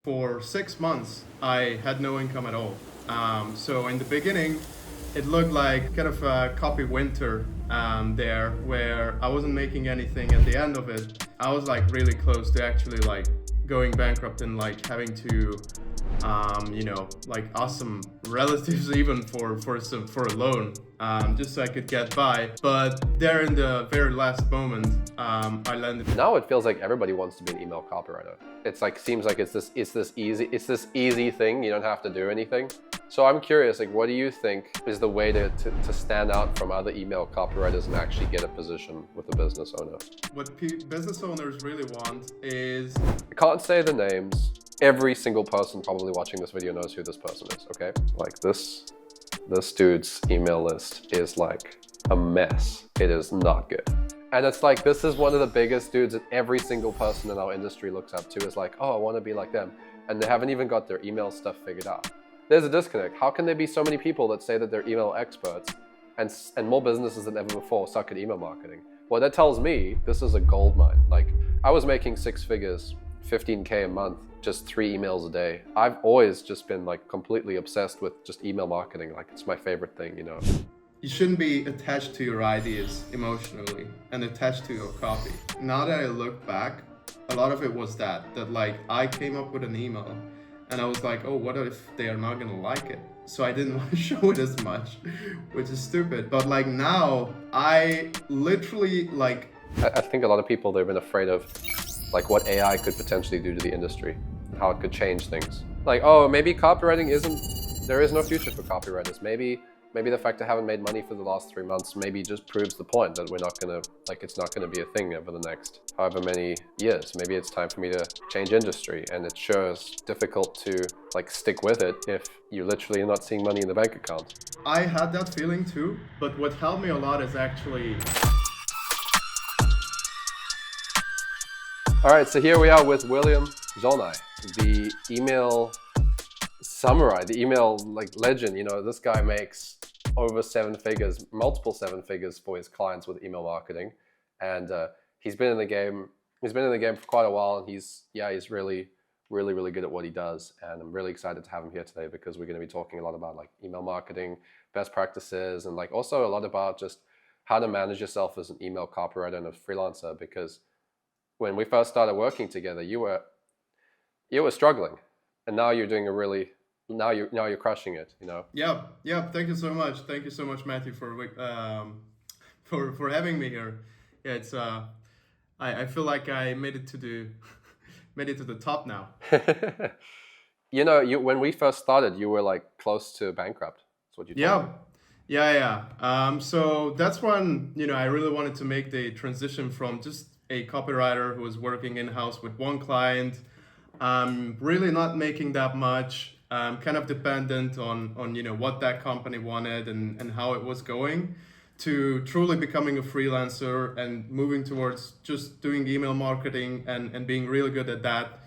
For 6 months, I had no income at all. So in the beginning, it looked like kind of a copy winter there, where I wasn't making anything. At the end of it, I was like really close to actually like going bankrupt and like having to, like ask some relatives even for a loan, just so I could get by. But there in the very last moment, I landed. Now it feels like everybody wants to be an email copywriter. It's like seems like it's this easy thing. You don't have to do anything. So I'm curious, like, what do you think is the way to stand out from other email copywriters and actually get a position with a business owner? What business owners really want is, I can't say the names. Every single person probably watching this video knows who this person is, okay? Like this dude's email list is like a mess. It is not good. And it's like, this is one of the biggest dudes that every single person in our industry looks up to, is like, oh, I want to be like them. And they haven't even got their email stuff figured out. There's a disconnect. How can there be so many people that say that they're email experts and more businesses than ever before suck at email marketing? Well, that tells me this is a gold mine. Like, I was making 6 figures, 15K a month, just 3 emails a day. I've always just been like completely obsessed with just email marketing. Like, it's my favorite thing, you know? you shouldn't be attached to your ideas emotionally and attached to your copy. Now that I look back, a lot of it was that like I came up with an email and I was like, oh, what if they are not gonna like it? So I didn't want to show it as much, which is stupid. But like now, I literally like... I think a lot of people, they've been afraid of like what AI could potentially do to the industry, how it could change things. Like, oh, maybe copywriting there is no future for copywriters. Maybe the fact I haven't made money for the last 3 months maybe just proves the point that it's not gonna be a thing over the next however many years. Maybe it's time for me to change industry, and it sure is difficult to like stick with it if you're literally not seeing money in the bank account. I had that feeling too, but what helped me a lot is actually... All right, so here we are with William Zsolnai, the email samurai, the email like legend. You know, this guy makes over 7 figures, multiple 7 figures for his clients with email marketing, and he's been in the game. He's been in the game for quite a while, and he's really good at what he does. And I'm really excited to have him here today because we're going to be talking a lot about like email marketing, best practices, and like also a lot about just how to manage yourself as an email copywriter and a freelancer. Because when we first started working together, you were struggling, and now you're doing now you're crushing it, you know. Yeah. Thank you so much. Thank you so much, Matthew, for having me here. Yeah, it's I feel like I made it to the top now. You know, when we first started, you were like close to bankrupt. That's what you told me. Yeah. So that's when, I really wanted to make the transition from just a copywriter who was working in-house with one client, really not making that much, kind of dependent on what that company wanted and how it was going, to truly becoming a freelancer and moving towards just doing email marketing and being really good at that,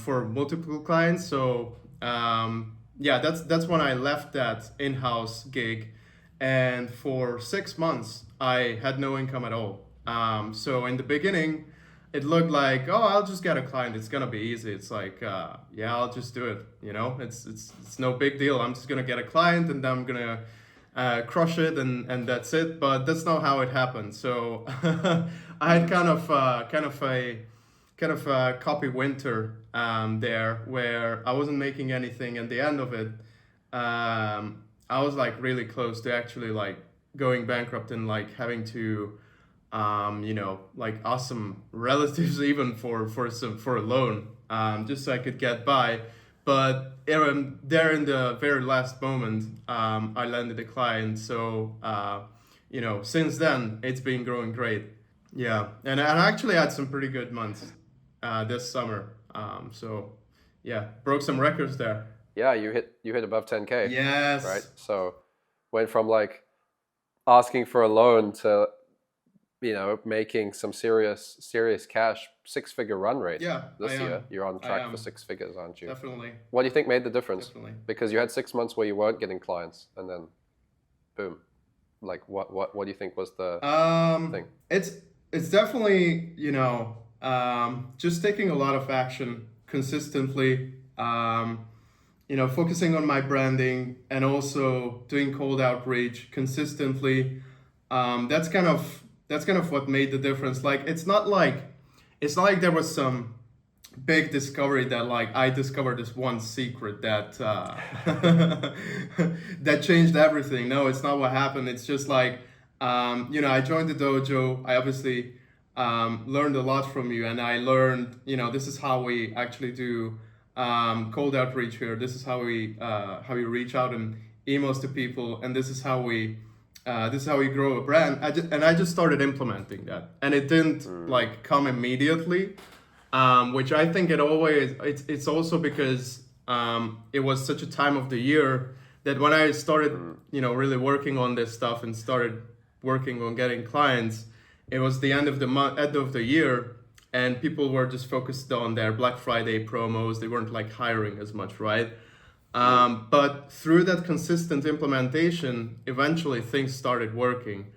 for multiple clients. So that's when I left that in-house gig, and for 6 months I had no income at all. So in the beginning, it looked like, oh, I'll just get a client. It's gonna be easy. It's like, I'll just do it. It's no big deal. I'm just gonna get a client and then I'm gonna crush it and that's it. But that's not how it happened. So I had kind of a copy winter there, where I wasn't making anything. At the end of it, I was like really close to actually like going bankrupt and like having to, like ask some relatives even for a loan, just so I could get by. But there in the very last moment, I landed a client. So since then it's been growing great. Yeah, and I actually had some pretty good months this summer. So yeah, broke some records there. Yeah, you hit above 10K. Yes. Right. So went from like asking for a loan to making some serious cash, 6-figure run rate. Yeah, this year you're on track for 6 figures, aren't you? Definitely. What do you think made the difference? Definitely. Because you had 6 months where you weren't getting clients, and then boom. Like what do you think was the thing? It's definitely just taking a lot of action consistently, focusing on my branding and also doing cold outreach consistently. That's kind of what made the difference. Like it's not like there was some big discovery that like I discovered this one secret that that changed everything. No, it's not what happened. It's just like I joined the dojo. I obviously learned a lot from you, and I learned this is how we actually do cold outreach here. This is how we reach out and emails to people, and this is how we grow a brand. I just started implementing that, and it didn't like come immediately, which I think it's also because it was such a time of the year that when I started really working on this stuff and started working on getting clients, it was the end of the month, end of the year, and people were just focused on their Black Friday promos. They weren't like hiring as much, right? But through that consistent implementation, eventually things started working.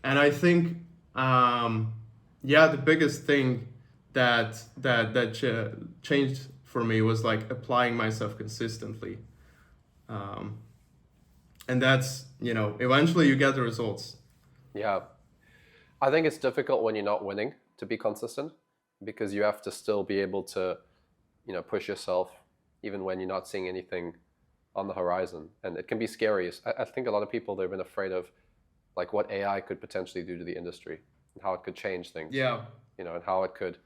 And I think, the biggest thing that changed for me was like applying myself consistently. Um, and that's, eventually you get the results. Yeah. I think it's difficult when you're not winning to be consistent because you have to still be able to, push yourself even when you're not seeing anything on the horizon. And it can be scary. I think a lot of people, they've been afraid of like what AI could potentially do to the industry and how it could change things. Yeah. And how it could,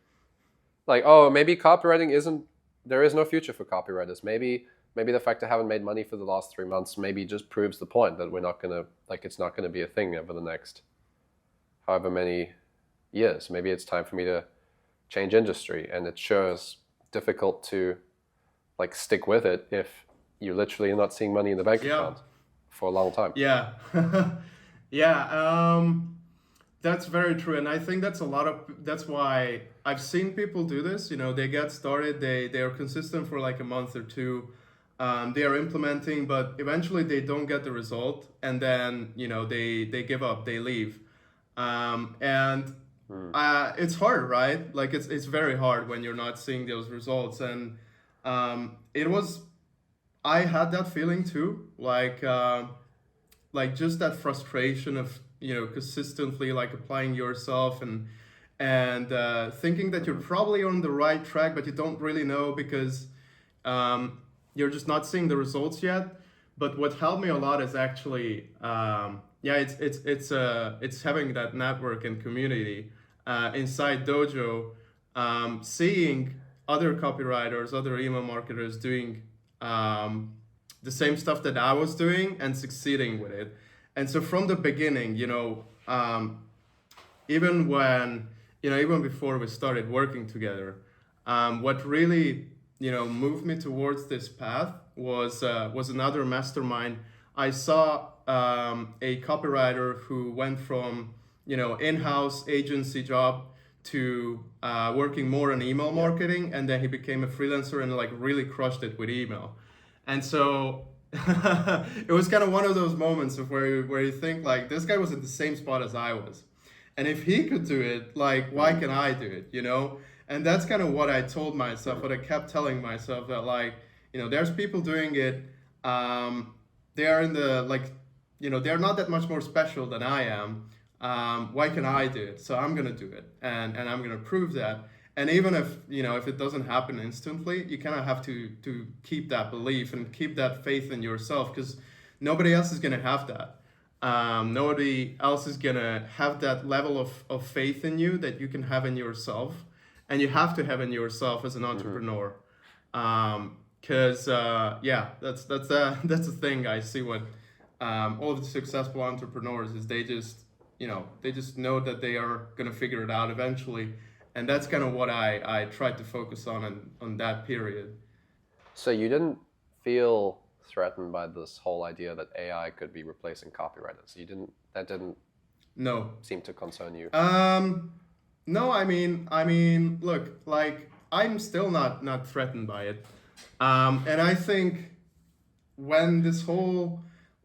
like, oh, maybe copywriting there is no future for copywriters. Maybe the fact they haven't made money for the last 3 months maybe just proves the point that it's not gonna be a thing over the next however many years. Maybe it's time for me to change industry. And it sure is difficult to like stick with it if you're literally not seeing money in the bank account for a long time. Yeah. Yeah. That's very true. And I think that's why I've seen people do this. They get started, they are consistent for like a month or two. They are implementing, but eventually they don't get the result. And then, they give up, they leave. And it's hard, right? Like it's very hard when you're not seeing those results. And I had that feeling too, like just that frustration of consistently like applying yourself and thinking that you're probably on the right track, but you don't really know because you're just not seeing the results yet. But what helped me a lot is actually it's having that network and community inside Dojo, seeing other copywriters, other email marketers doing the same stuff that I was doing and succeeding with it. And so from the beginning, even before we started working together, what really, moved me towards this path was another mastermind. I saw a copywriter who went from, in-house agency job to working more in email marketing, and then he became a freelancer and like really crushed it with email. And so it was kind of one of those moments of where you think like this guy was at the same spot as I was, and if he could do it, like why can I do it? And that's kind of what I told myself, what I kept telling myself, that like there's people doing it. They are in the they're not that much more special than I am. Why can I do it? So I'm gonna do it, and I'm gonna prove that. And even if it doesn't happen instantly, you kind of have to keep that belief and keep that faith in yourself, because nobody else is gonna have that. Nobody else is gonna have that level of faith in you that you can have in yourself, and you have to have in yourself as an entrepreneur. Because that's the thing I see with all of the successful entrepreneurs is they just know that they are gonna figure it out eventually. And that's kind of what I tried to focus on that period. So you didn't feel threatened by this whole idea that AI could be replacing copywriters? That didn't No. seem to concern you? No, I mean, look, like I'm still not threatened by it. And I think when this whole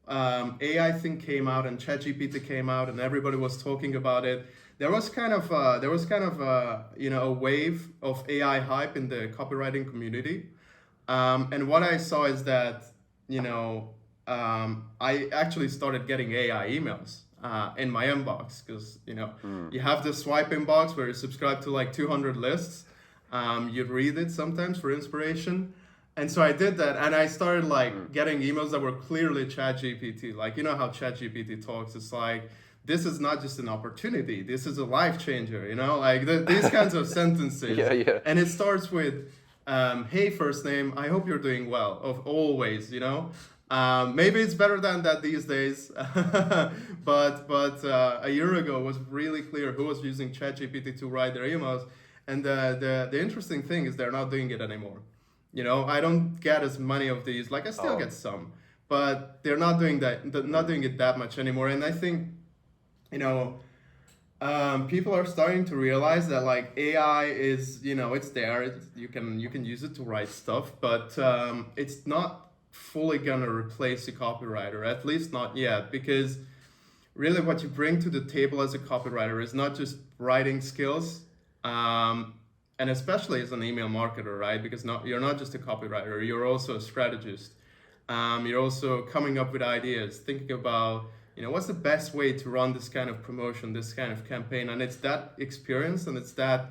AI thing came out and ChatGPT came out and everybody was talking about it, a wave of AI hype in the copywriting community. And what I saw is that, I actually started getting AI emails in my inbox because, you have the swipe inbox where you subscribe to like 200 lists. You read it sometimes for inspiration. And so I did that, and I started like getting emails that were clearly ChatGPT. Like, you know how ChatGPT talks. It's like, this is not just an opportunity. This is a life changer. Like these kinds of sentences. Yeah, yeah. And it starts with, "Hey, first name. I hope you're doing well." Of always. Maybe it's better than that these days. but a year ago it was really clear who was using ChatGPT to write their emails. And the interesting thing is they're not doing it anymore. I don't get as many of these. Like I still get some, but they're not doing not doing it that much anymore. And I think, people are starting to realize that like AI is, it's there. You can use it to write stuff, but it's not fully gonna replace a copywriter. At least not yet, because really what you bring to the table as a copywriter is not just writing skills. And especially as an email marketer, right? Because you're not just a copywriter, you're also a strategist. You're also coming up with ideas, thinking about, what's the best way to run this kind of promotion, this kind of campaign. And it's that experience and it's that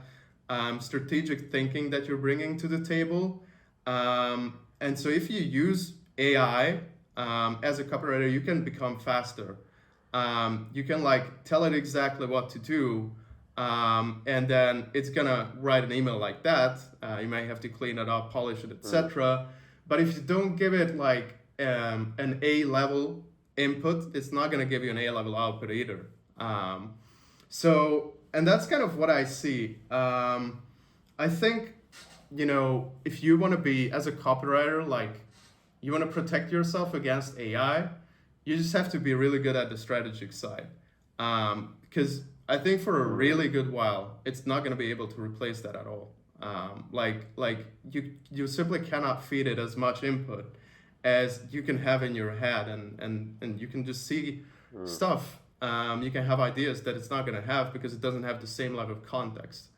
strategic thinking that you're bringing to the table. And so if you use AI as a copywriter, you can become faster. You can like tell it exactly what to do. And then it's gonna write an email like that. You might have to clean it up, polish it, etc. But if you don't give it like an A-level input, it's not gonna give you an A-level output either. And that's kind of what I see. I think, if you want to be as a copywriter, like you want to protect yourself against AI, you just have to be really good at the strategic side. Because I think for a really good while, it's not going to be able to replace that at all. You simply cannot feed it as much input as you can have in your head, and you can just see stuff. You can have ideas that it's not going to have because it doesn't have the same level of context.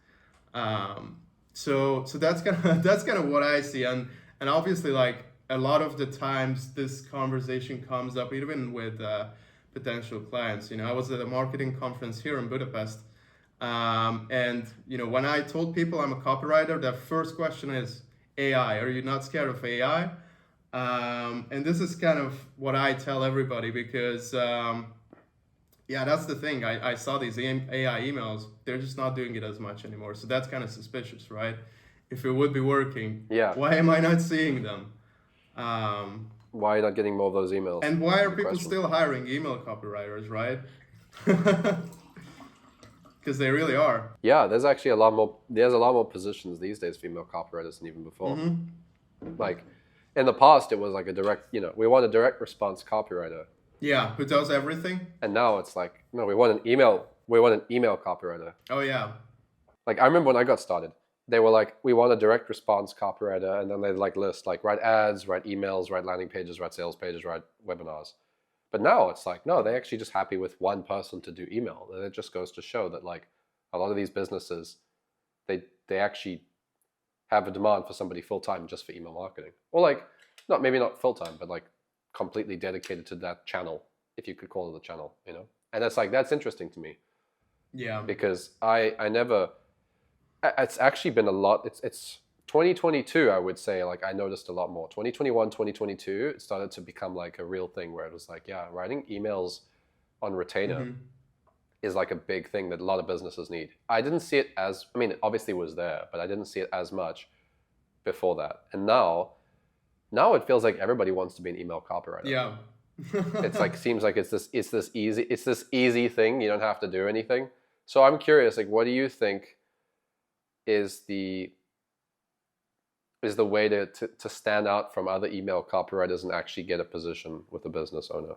So that's kind of what I see, and obviously like a lot of the times this conversation comes up even with potential clients. I was at a marketing conference here in Budapest, and when I told people I'm a copywriter, their first question is AI. Are you not scared of AI? And this is kind of what I tell everybody because that's the thing. I saw these AI emails. They're just not doing it as much anymore. So that's kind of suspicious, right? If it would be working, why am I not seeing them? Why are you not getting more of those emails? And why are people still hiring email copywriters, right? Because they really are. Yeah, there's actually a lot more positions these days for email copywriters than even before. Mm-hmm. Like in the past, it was like a direct, we want a direct response copywriter. Yeah, who does everything. And now it's like, no, we want an email copywriter. Oh yeah. Like I remember when I got started, they were like, we want a direct response copywriter, and then they'd like list like write ads, write emails, write landing pages, write sales pages, write webinars. But now it's like, no, they're actually just happy with one person to do email. And it just goes to show that like a lot of these businesses, they actually have a demand for somebody full-time just for email marketing. Or like, maybe not full-time, but like completely dedicated to that channel, if you could call it a channel, And it's like, that's interesting to me. Yeah. Because it's actually been a lot. It's 2022, I would say, like I noticed a lot more. 2021, 2022, it started to become like a real thing where it was like, writing emails on retainer is like a big thing that a lot of businesses need. I didn't see it it obviously was there, but I didn't see it as much before that. And now it feels like everybody wants to be an email copywriter. Yeah. It's like, seems like it's this easy thing. You don't have to do anything. So I'm curious, like, what do you think is the way to stand out from other email copywriters and actually get a position with a business owner?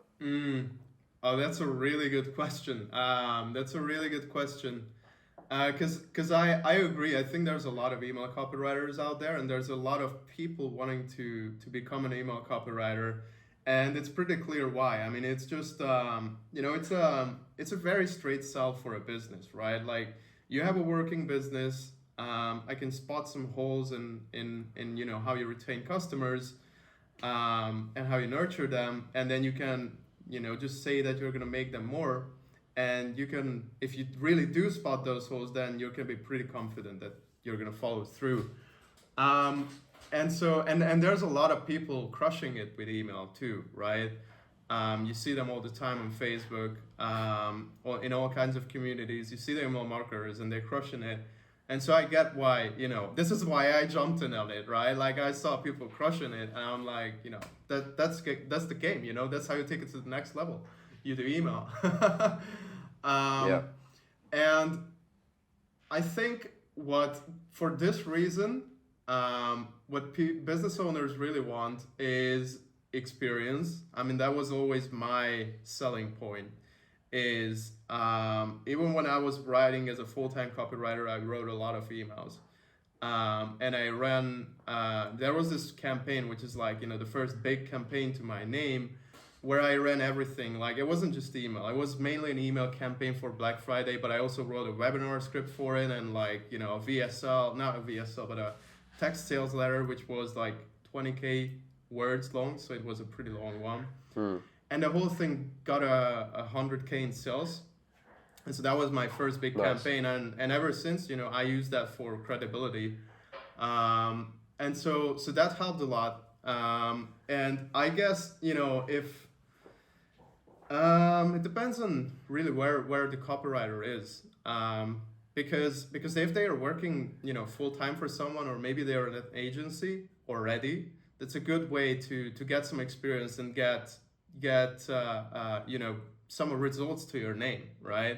Oh, that's a really good question. Because I agree. I think there's a lot of email copywriters out there, and there's a lot of people wanting to become an email copywriter. And it's pretty clear why. I mean, it's just it's a very straight sell for a business, right? Like you have a working business. I can spot some holes in how you retain customers, and how you nurture them, and then you can just say that you're gonna make them more, and you can, if you really do spot those holes, then you can be pretty confident that you're gonna follow through. Um, and there's a lot of people crushing it with email too, right? You see them all the time on Facebook, or in all kinds of communities. You see the email marketers and they're crushing it. And so I get why, this is why I jumped in on it, right? Like I saw people crushing it and I'm like, that's the game, that's how you take it to the next level. You do email. Yeah. And I think for this reason, what business owners really want is experience. I mean, that was always my selling point. Is even when I was writing as a full-time copywriter, I wrote a lot of emails, and I ran. There was this campaign, which is like the first big campaign to my name, where I ran everything. Like it wasn't just email. It was mainly an email campaign for Black Friday, but I also wrote a webinar script for it and like a VSL, not a VSL, but a text sales letter, which was like 20K words long, so it was a pretty long one. And the whole thing got 100K in sales. And so that was my first big campaign. And ever since, I used that for credibility. And so that helped a lot. And I guess, if it depends on really where the copywriter is. Because if they are working, full time for someone, or maybe they are at an agency already, that's a good way to get some experience and get some results to your name, right?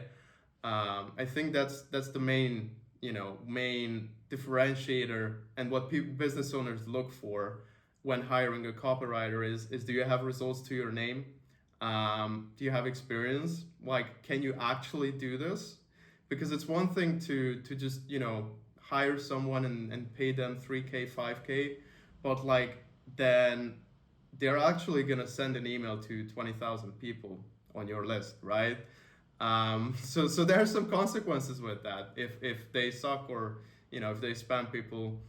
I think that's the main differentiator, and what business owners look for when hiring a copywriter is do you have results to your name? Do you have experience? Like, can you actually do this? Because it's one thing to just hire someone and pay them 3K, 5K, but like then they're actually gonna send an email to 20,000 people on your list, right? So there are some consequences with that if they suck, or if they spam people.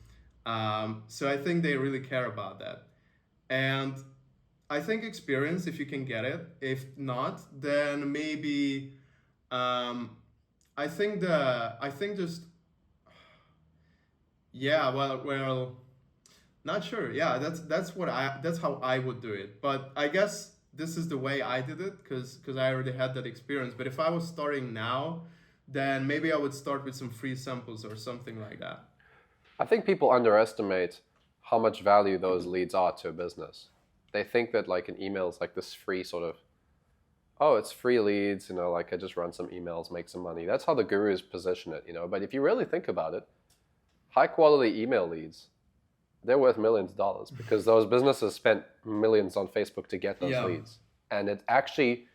So I think they really care about that, and I think experience, if you can get it. If not, then maybe I think just well. Not sure. Yeah, that's how I would do it. But I guess this is the way I did it because I already had that experience. But if I was starting now, then maybe I would start with some free samples or something like that. I think people underestimate how much value those leads are to a business. They think that like an email is like this free sort of, oh, it's free leads, like I just run some emails, make some money. That's how the gurus position it, But if you really think about it, high quality email leads, they're worth millions of dollars because those businesses spent millions on Facebook to get those leads. And it actually,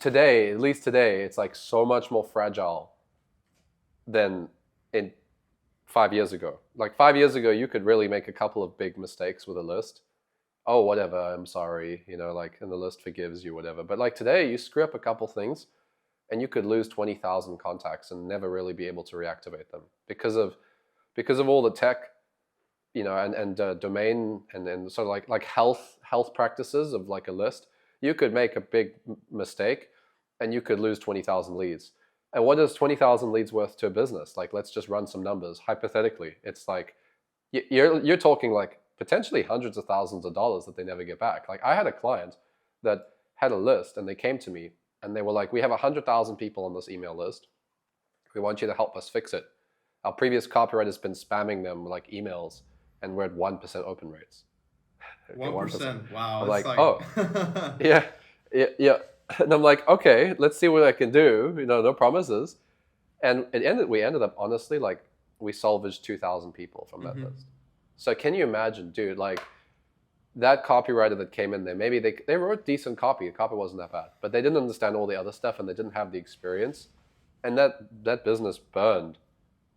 today, at least today, it's like so much more fragile than in 5 years ago. Like 5 years ago, you could really make a couple of big mistakes with a list. Oh, whatever, I'm sorry, and the list forgives you, whatever. But like today, you screw up a couple things and you could lose 20,000 contacts and never really be able to reactivate them because of all the tech, and domain and sort of like health practices of like a list. You could make a big mistake and you could lose 20,000 leads. And what is 20,000 leads worth to a business? Like, let's just run some numbers. Hypothetically, it's like you're talking like potentially hundreds of thousands of dollars that they never get back. Like I had a client that had a list and they came to me and they were like, we have 100,000 people on this email list. We want you to help us fix it. Our previous copywriter's been spamming them like emails and we're at 1% open rates. 1%. Wow. I'm like, oh, yeah. And I'm like, okay, let's see what I can do. No promises. And we ended up, honestly, like we salvaged 2,000 people from that list. So can you imagine, dude, like that copywriter that came in there, maybe they wrote decent copy. The copy wasn't that bad, but they didn't understand all the other stuff and they didn't have the experience. And that business burned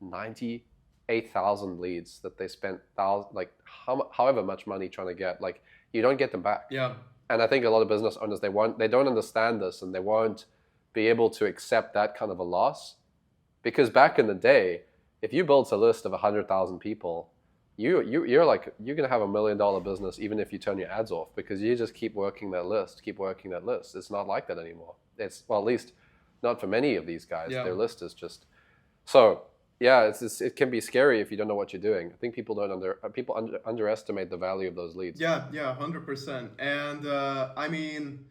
98,000 leads that they spent however much money trying to get. Like you don't get them back. Yeah. And I think a lot of business owners, they don't understand this, and they won't be able to accept that kind of a loss. Because back in the day, if you built a list of 100,000 people, you're gonna have $1 million business even if you turn your ads off, because you just keep working that list. It's not like that anymore. It's, well, at least not for many of these guys. Yeah. Their list is just so. Yeah, it can be scary if you don't know what you're doing. I think people underestimate the value of those leads. Yeah, 100%. And I mean,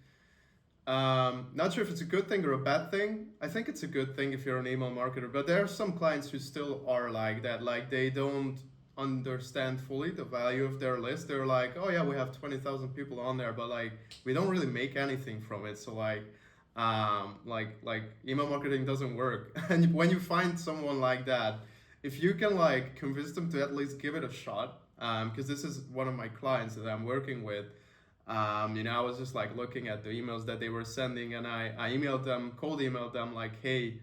not sure if it's a good thing or a bad thing. I think it's a good thing if you're an email marketer, but there are some clients who still are like that. Like they don't understand fully the value of their list. They're like, oh yeah, we have 20,000 people on there, but like we don't really make anything from it. So like email marketing doesn't work. And when you find someone like that, if you can like convince them to at least give it a shot, because this is one of my clients that I'm working with. I was just like looking at the emails that they were sending, and I cold emailed them like, hey,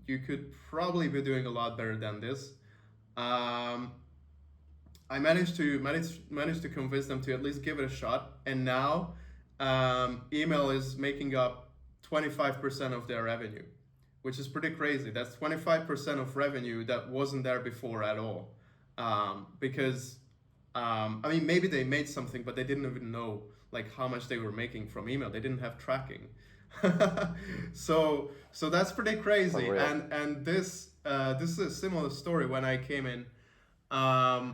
you could probably be doing a lot better than this. I managed to convince them to at least give it a shot, and now email is making up 25% of their revenue, which is pretty crazy. That's 25% of revenue that wasn't there before at all, because I mean, maybe they made something, but they didn't even know like how much they were making from email. They didn't have tracking. so that's pretty crazy. Unreal. And this is a similar story. When I came in, I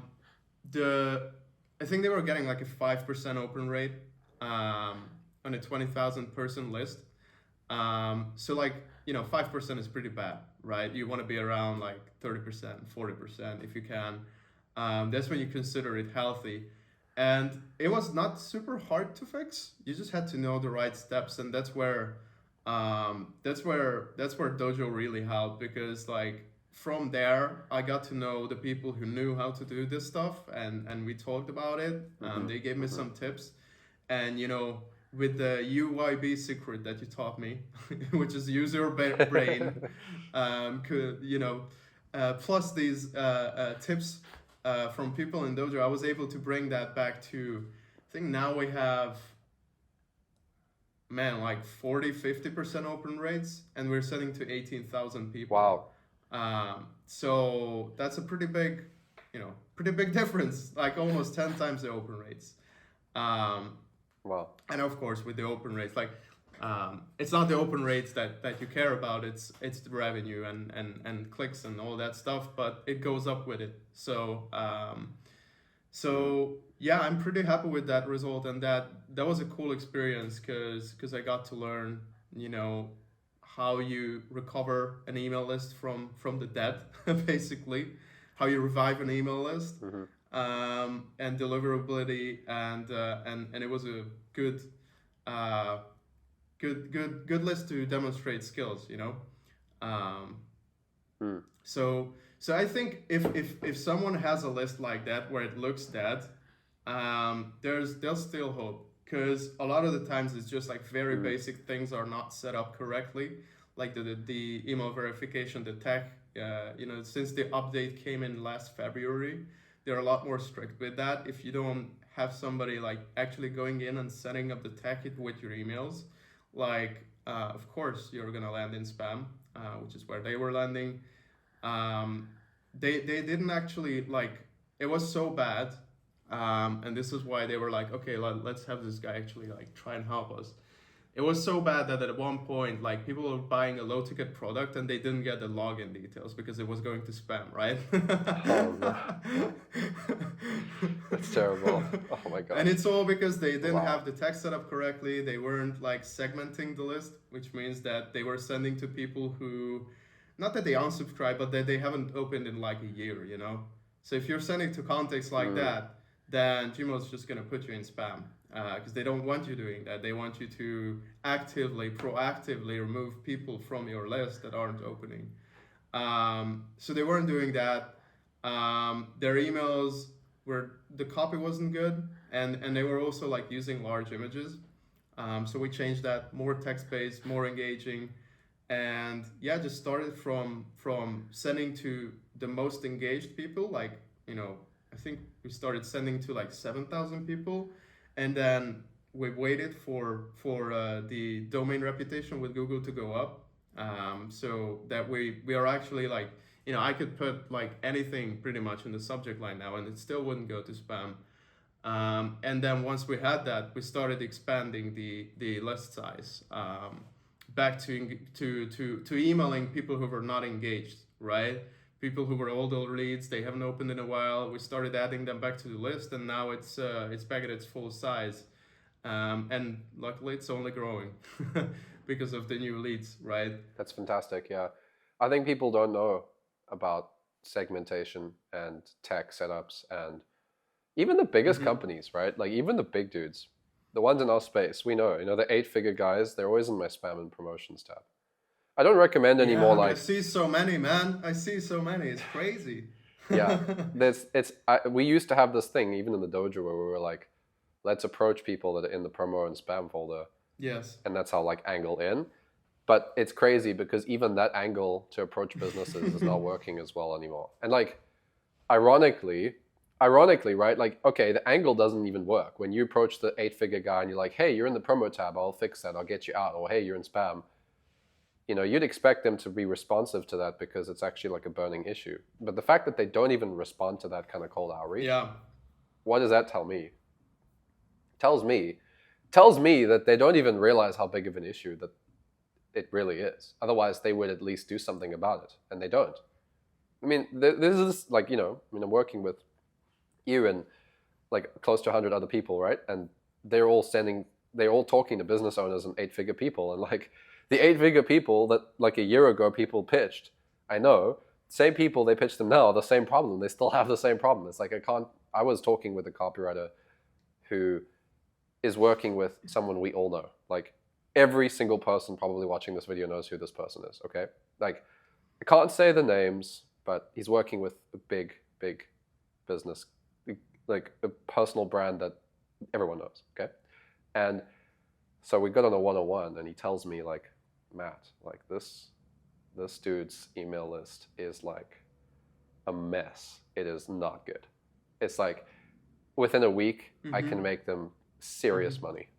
think they were getting like a 5% open rate on a 20,000 person list. So like, 5% is pretty bad, right? You want to be around like 30%, 40% if you can. That's when you consider it healthy. And it was not super hard to fix. You just had to know the right steps, and that's where Dojo really helped, because like from there I got to know the people who knew how to do this stuff, and we talked about it. They gave me some tips, and with the UYB secret that you taught me, which is use your brain, plus these tips from people in Dojo, I was able to bring that back to, I think now we have, like 40-50% open rates, and we're selling to 18,000 people. Wow. So that's a pretty big difference, like almost 10 times the open rates. Wow. And of course, with the open rates, like it's not the open rates that you care about, it's the revenue and clicks and all that stuff, but it goes up with it. So yeah, I'm pretty happy with that result, and that was a cool experience, because I got to learn how you recover an email list from the dead, basically, how you revive an email list. And deliverability, and it was a good list to demonstrate skills, So I think if someone has a list like that where it looks dead, there's still hope, because a lot of the times it's just like very basic things are not set up correctly, like the email verification, the tag. Since the update came in last February, they're a lot more strict with that. If you don't have somebody like actually going in and setting up the tag with your emails, like of course you're gonna land in spam, which is where they were landing. They didn't actually, like, it was so bad, and this is why they were like, okay, let's have this guy actually like try and help us. It was so bad that at one point, like, people were buying a low ticket product and they didn't get the login details because it was going to spam, right? Oh, no. That's terrible. Oh my god. And it's all because they didn't have the text set up correctly. They weren't like segmenting the list, which means that they were sending to people who, not that they unsubscribe, but that they haven't opened in like a year, So if you're sending to contacts like that, then Gmail's just gonna put you in spam, because they don't want you doing that. They want you to proactively remove people from your list that aren't opening. So they weren't doing that. Their emails the copy wasn't good, and they were also like using large images. So we changed that, more text-based, more engaging, and yeah, just started from sending to the most engaged people, I think we started sending to like 7,000 people, and then we waited for the domain reputation with Google to go up, so that we are actually like, I could put like anything pretty much in the subject line now, and it still wouldn't go to spam. And then once we had that, we started expanding the list size, back to emailing people who were not engaged, right? People who were older leads, they haven't opened in a while. We started adding them back to the list, and now it's back at its full size. And luckily, it's only growing because of the new leads, right? That's fantastic. Yeah, I think people don't know about segmentation and tech setups, and even the biggest companies, right? Like even the big dudes, the ones in our space, we know, the 8-figure guys, they're always in my spam and promotions tab. I don't recommend anymore. Yeah, like I see so many, man. I see so many. It's crazy. yeah, we used to have this thing even in the dojo where we were like, let's approach people that are in the promo and spam folder. Yes. And that's how like angle in. But it's crazy because even that angle to approach businesses is not working as well anymore. And like, ironically, right? Like, okay, the angle doesn't even work. When you approach the 8-figure guy and you're like, hey, you're in the promo tab, I'll fix that, I'll get you out. Or hey, you're in spam. You'd expect them to be responsive to that because it's actually like a burning issue. But the fact that they don't even respond to that kind of cold outreach, yeah. What does that tell me? Tells me that they don't even realize how big of an issue that it really is. Otherwise, they would at least do something about it, and they don't. I mean, this is like, I'm working with you and like close to 100 other people, right? And they're all talking to business owners and 8-figure people, and like the 8-figure people that like a year ago people pitched, I know, same people they pitched them now, the same problem. They still have the same problem. It's like I was talking with a copywriter who is working with someone we all know. Like every single person probably watching this video knows who this person is, okay? Like I can't say the names, but he's working with a big business, like a personal brand that everyone knows, okay? And so we got on a one-on-one and he tells me like, Matt, like this dude's email list is like a mess. It is not good. It's like within a week, I can make them serious money.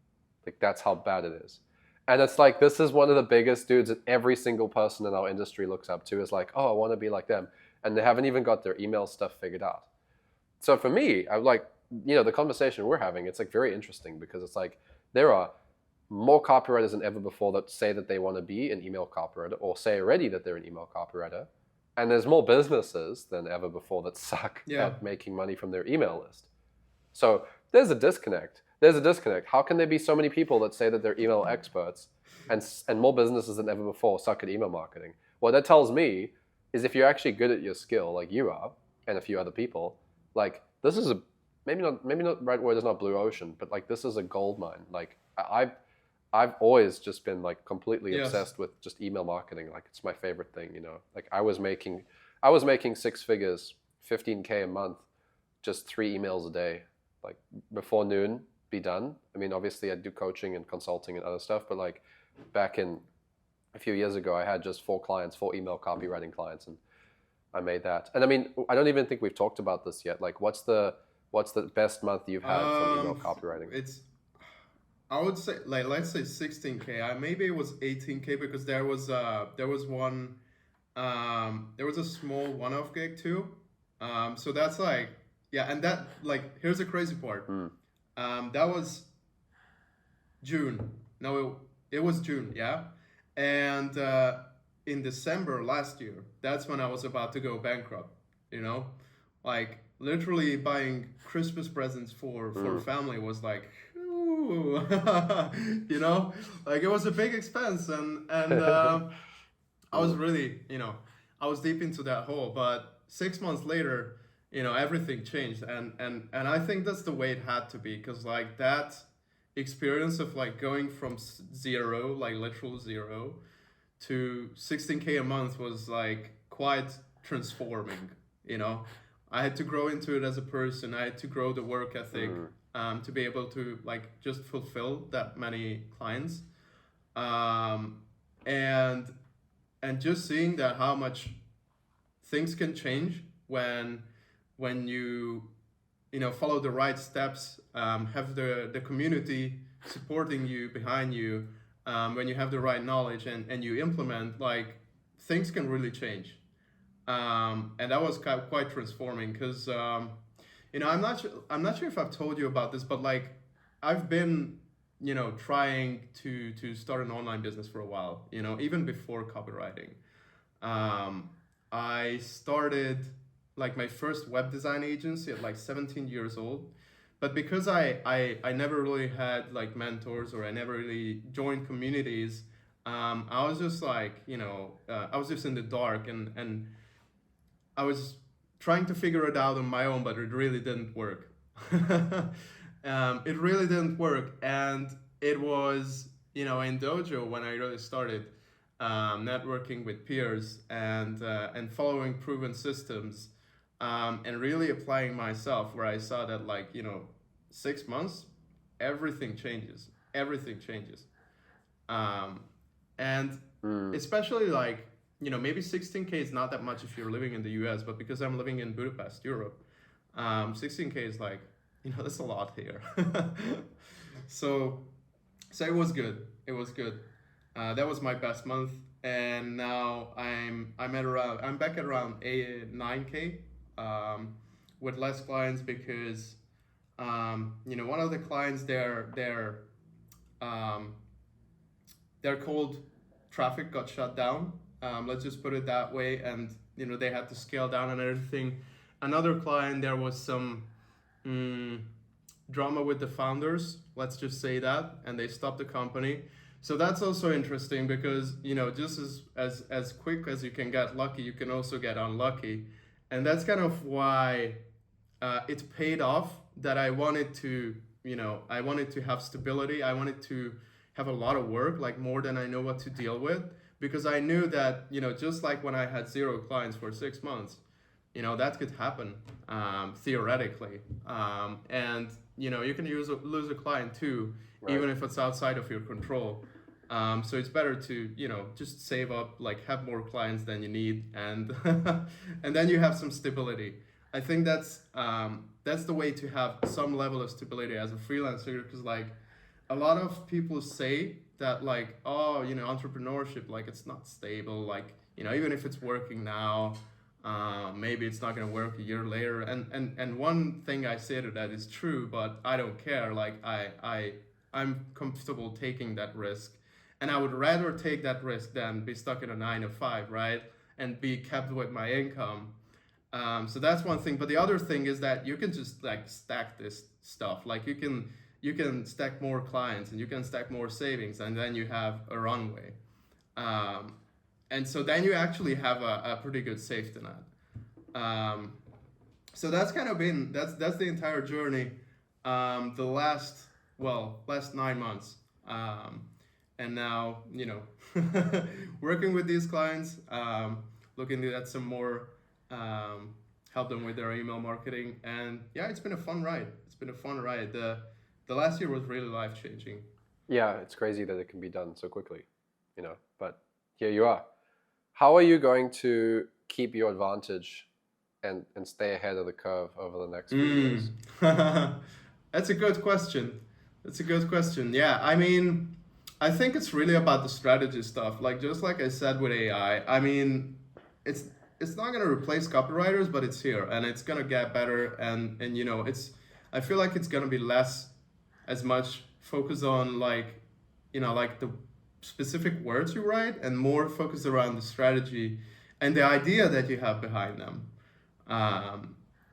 Like that's how bad it is. And it's like, this is one of the biggest dudes that every single person in our industry looks up to, is like, oh, I want to be like them. And they haven't even got their email stuff figured out. So for me, I'm like, the conversation we're having, it's like very interesting because it's like, there are more copywriters than ever before that say that they want to be an email copywriter or say already that they're an email copywriter. And there's more businesses than ever before that suck at making money from their email list. So there's a disconnect. How can there be so many people that say that they're email experts and more businesses than ever before suck at email marketing? What that tells me is if you're actually good at your skill, like you are, and a few other people, like this is maybe not right word is not blue ocean, but like this is a gold mine. Like I've always just been like completely obsessed with just email marketing. Like it's my favorite thing, Like I was making 6 figures, 15K a month, just 3 emails a day, like before noon, be done. I mean, obviously I do coaching and consulting and other stuff, but like back in a few years ago, I had just 4 email copywriting clients, and I made that. And I mean, I don't even think we've talked about this yet. Like what's the best month you've had from email copywriting? I would say like let's say 16K. Maybe it was 18K because there was one there was a small one-off gig too. So that's like and that like here's the crazy part. That was June. No, it was June, and in December last year, that's when I was about to go bankrupt. Like literally buying Christmas presents for family was like. Like it was a big expense, and I was really, I was deep into that hole. But 6 months later, everything changed, and I think that's the way it had to be, because like that experience of like going from zero, like literal zero, to 16K a month was like quite transforming. I had to grow into it as a person. I had to grow the work ethic. To be able to like just fulfill that many clients, and just seeing that how much things can change when you follow the right steps, have the community supporting you, behind you, when you have the right knowledge and you implement, like things can really change. And that was quite transforming because I'm not sure if I've told you about this, but like I've been trying to start an online business for a while, even before copywriting. um, I started like my first web design agency at like 17 years old. But because I never really had like mentors, or I never really joined communities, I was just like, I was just in the dark, and I was trying to figure it out on my own, but it really didn't work. It really didn't work. And it was, in Dojo when I really started networking with peers and following proven systems, and really applying myself, where I saw that, like, 6 months, everything changes. Everything changes. Um, and especially like, maybe 16K is not that much if you're living in the US, but because I'm living in Budapest, Europe, 16K is like, that's a lot here. so, so it was good. It was good. That was my best month, and now I'm back at around 9K, with less clients because, one of the clients, um, their cold traffic got shut down. Let's just put it that way, and they had to scale down and everything. Another client, there was some drama with the founders. Let's just say that, and they stopped the company. So that's also interesting because just as quick as you can get lucky, you can also get unlucky, and that's kind of why it paid off. That I wanted to have stability. I wanted to have a lot of work, like more than I know what to deal with, because I knew that just like when I had 0 clients for 6 months, that could happen, theoretically, and you can lose a client too, right, even if it's outside of your control. So it's better to just save up, like have more clients than you need, and and then you have some stability. I think that's the way to have some level of stability as a freelancer, because like a lot of people say that, like, oh, entrepreneurship, like it's not stable, like even if it's working now, maybe it's not going to work a year later. And one thing I say to that is true, but I don't care. Like I'm comfortable taking that risk, and I would rather take that risk than be stuck in a 9 to 5, right, and be kept with my income. So that's one thing. But the other thing is that you can just like stack this stuff. Like you can stack more clients, and you can stack more savings, and then you have a runway. And so then you actually have a pretty good safety net. So that's kind of been that's the entire journey. The last 9 months. And now working with these clients, looking at some more. Help them with their email marketing, and yeah, it's been a fun ride. The last year was really life-changing. Yeah, it's crazy that it can be done so quickly, but here you are. How are you going to keep your advantage and stay ahead of the curve over the next few years? That's a good question. Yeah, I mean, I think it's really about the strategy stuff. Like, just like I said with AI, I mean, it's not going to replace copywriters, but it's here, and it's going to get better. And I feel like it's going to be less as much focus on like the specific words you write, and more focused around the strategy and the idea that you have behind them.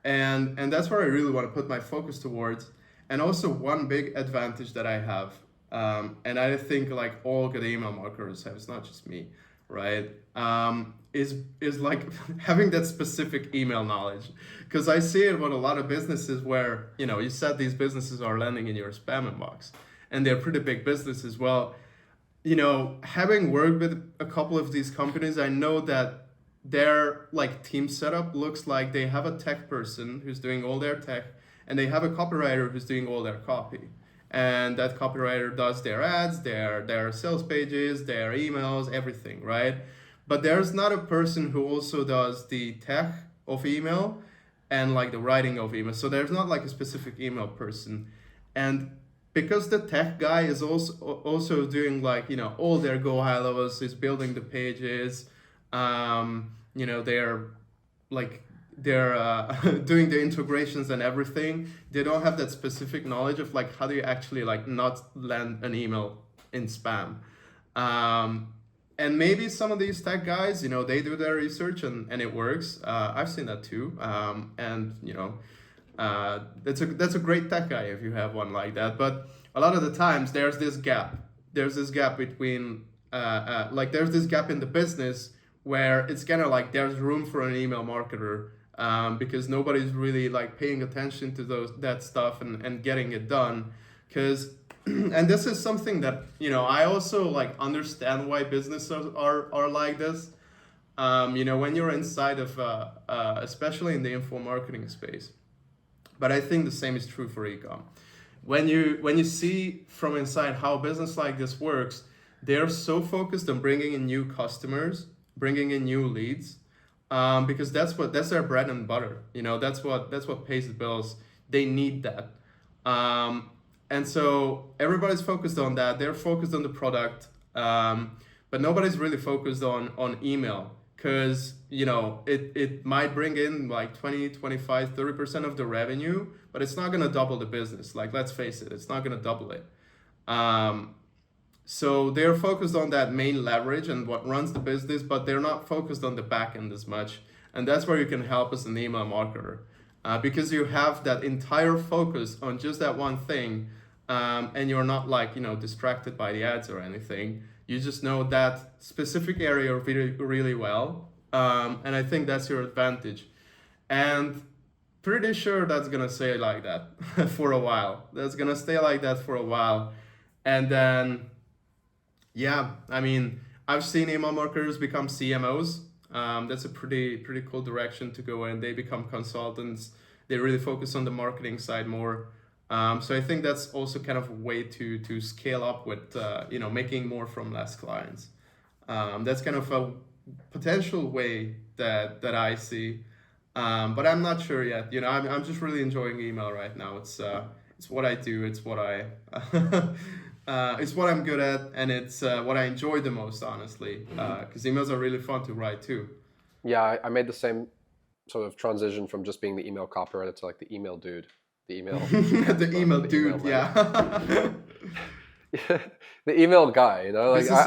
And that's where I really want to put my focus towards. And also one big advantage that I have, and I think like all good email marketers have, it's not just me, right? Is like having that specific email knowledge, because I see it with a lot of businesses where you said these businesses are landing in your spam inbox, and they're pretty big businesses. Well, having worked with a couple of these companies, I know that their like team setup looks like they have a tech person who's doing all their tech, and they have a copywriter who's doing all their copy. And that copywriter does their ads, their sales pages, their emails, everything, right? But there's not a person who also does the tech of email and like the writing of email. So there's not like a specific email person. And because the tech guy is also doing like, all their go high levels, is building the pages, they're like they're doing the integrations and everything. They don't have that specific knowledge of like how do you actually like not land an email in spam. And maybe some of these tech guys, they do their research and it works. I've seen that too. That's a great tech guy if you have one like that. But a lot of the times there's this gap. There's this gap between there's this gap in the business where it's kind of like there's room for an email marketer, because nobody's really like paying attention to that stuff and getting it done. Because and this is something that I also like understand why businesses are like this. When you're inside of especially in the info marketing space. But I think the same is true for ecom. When you see from inside how a business like this works, they're so focused on bringing in new customers, bringing in new leads, because that's their bread and butter. That's what pays the bills. They need that, and so everybody's focused on that. They're focused on the product, but nobody's really focused on email. Because it might bring in like 20, 25, 30% of the revenue, but it's not going to double the business. Like, let's face it, it's not going to double it. So they're focused on that main leverage and what runs the business, but they're not focused on the back end as much. And that's where you can help as an email marketer, because you have that entire focus on just that one thing, and you're not like distracted by the ads or anything. You just know that specific area really, really well. And I think that's your advantage. And pretty sure that's going to stay like that for a while. That's going to stay like that for a while. And then, I've seen email marketers become CMOs. That's a pretty cool direction to go in. They become consultants. They really focus on the marketing side more. So I think that's also kind of a way to scale up with making more from less clients. That's kind of a potential way that I see, but I'm not sure yet. I'm just really enjoying email right now. It's what I do. It's what it's what I'm good at, and it's what I enjoy the most, honestly. Because emails are really fun to write too. Yeah, I made the same sort of transition from just being the email copywriter to like the email dude. The email. The email dude, yeah. The email guy,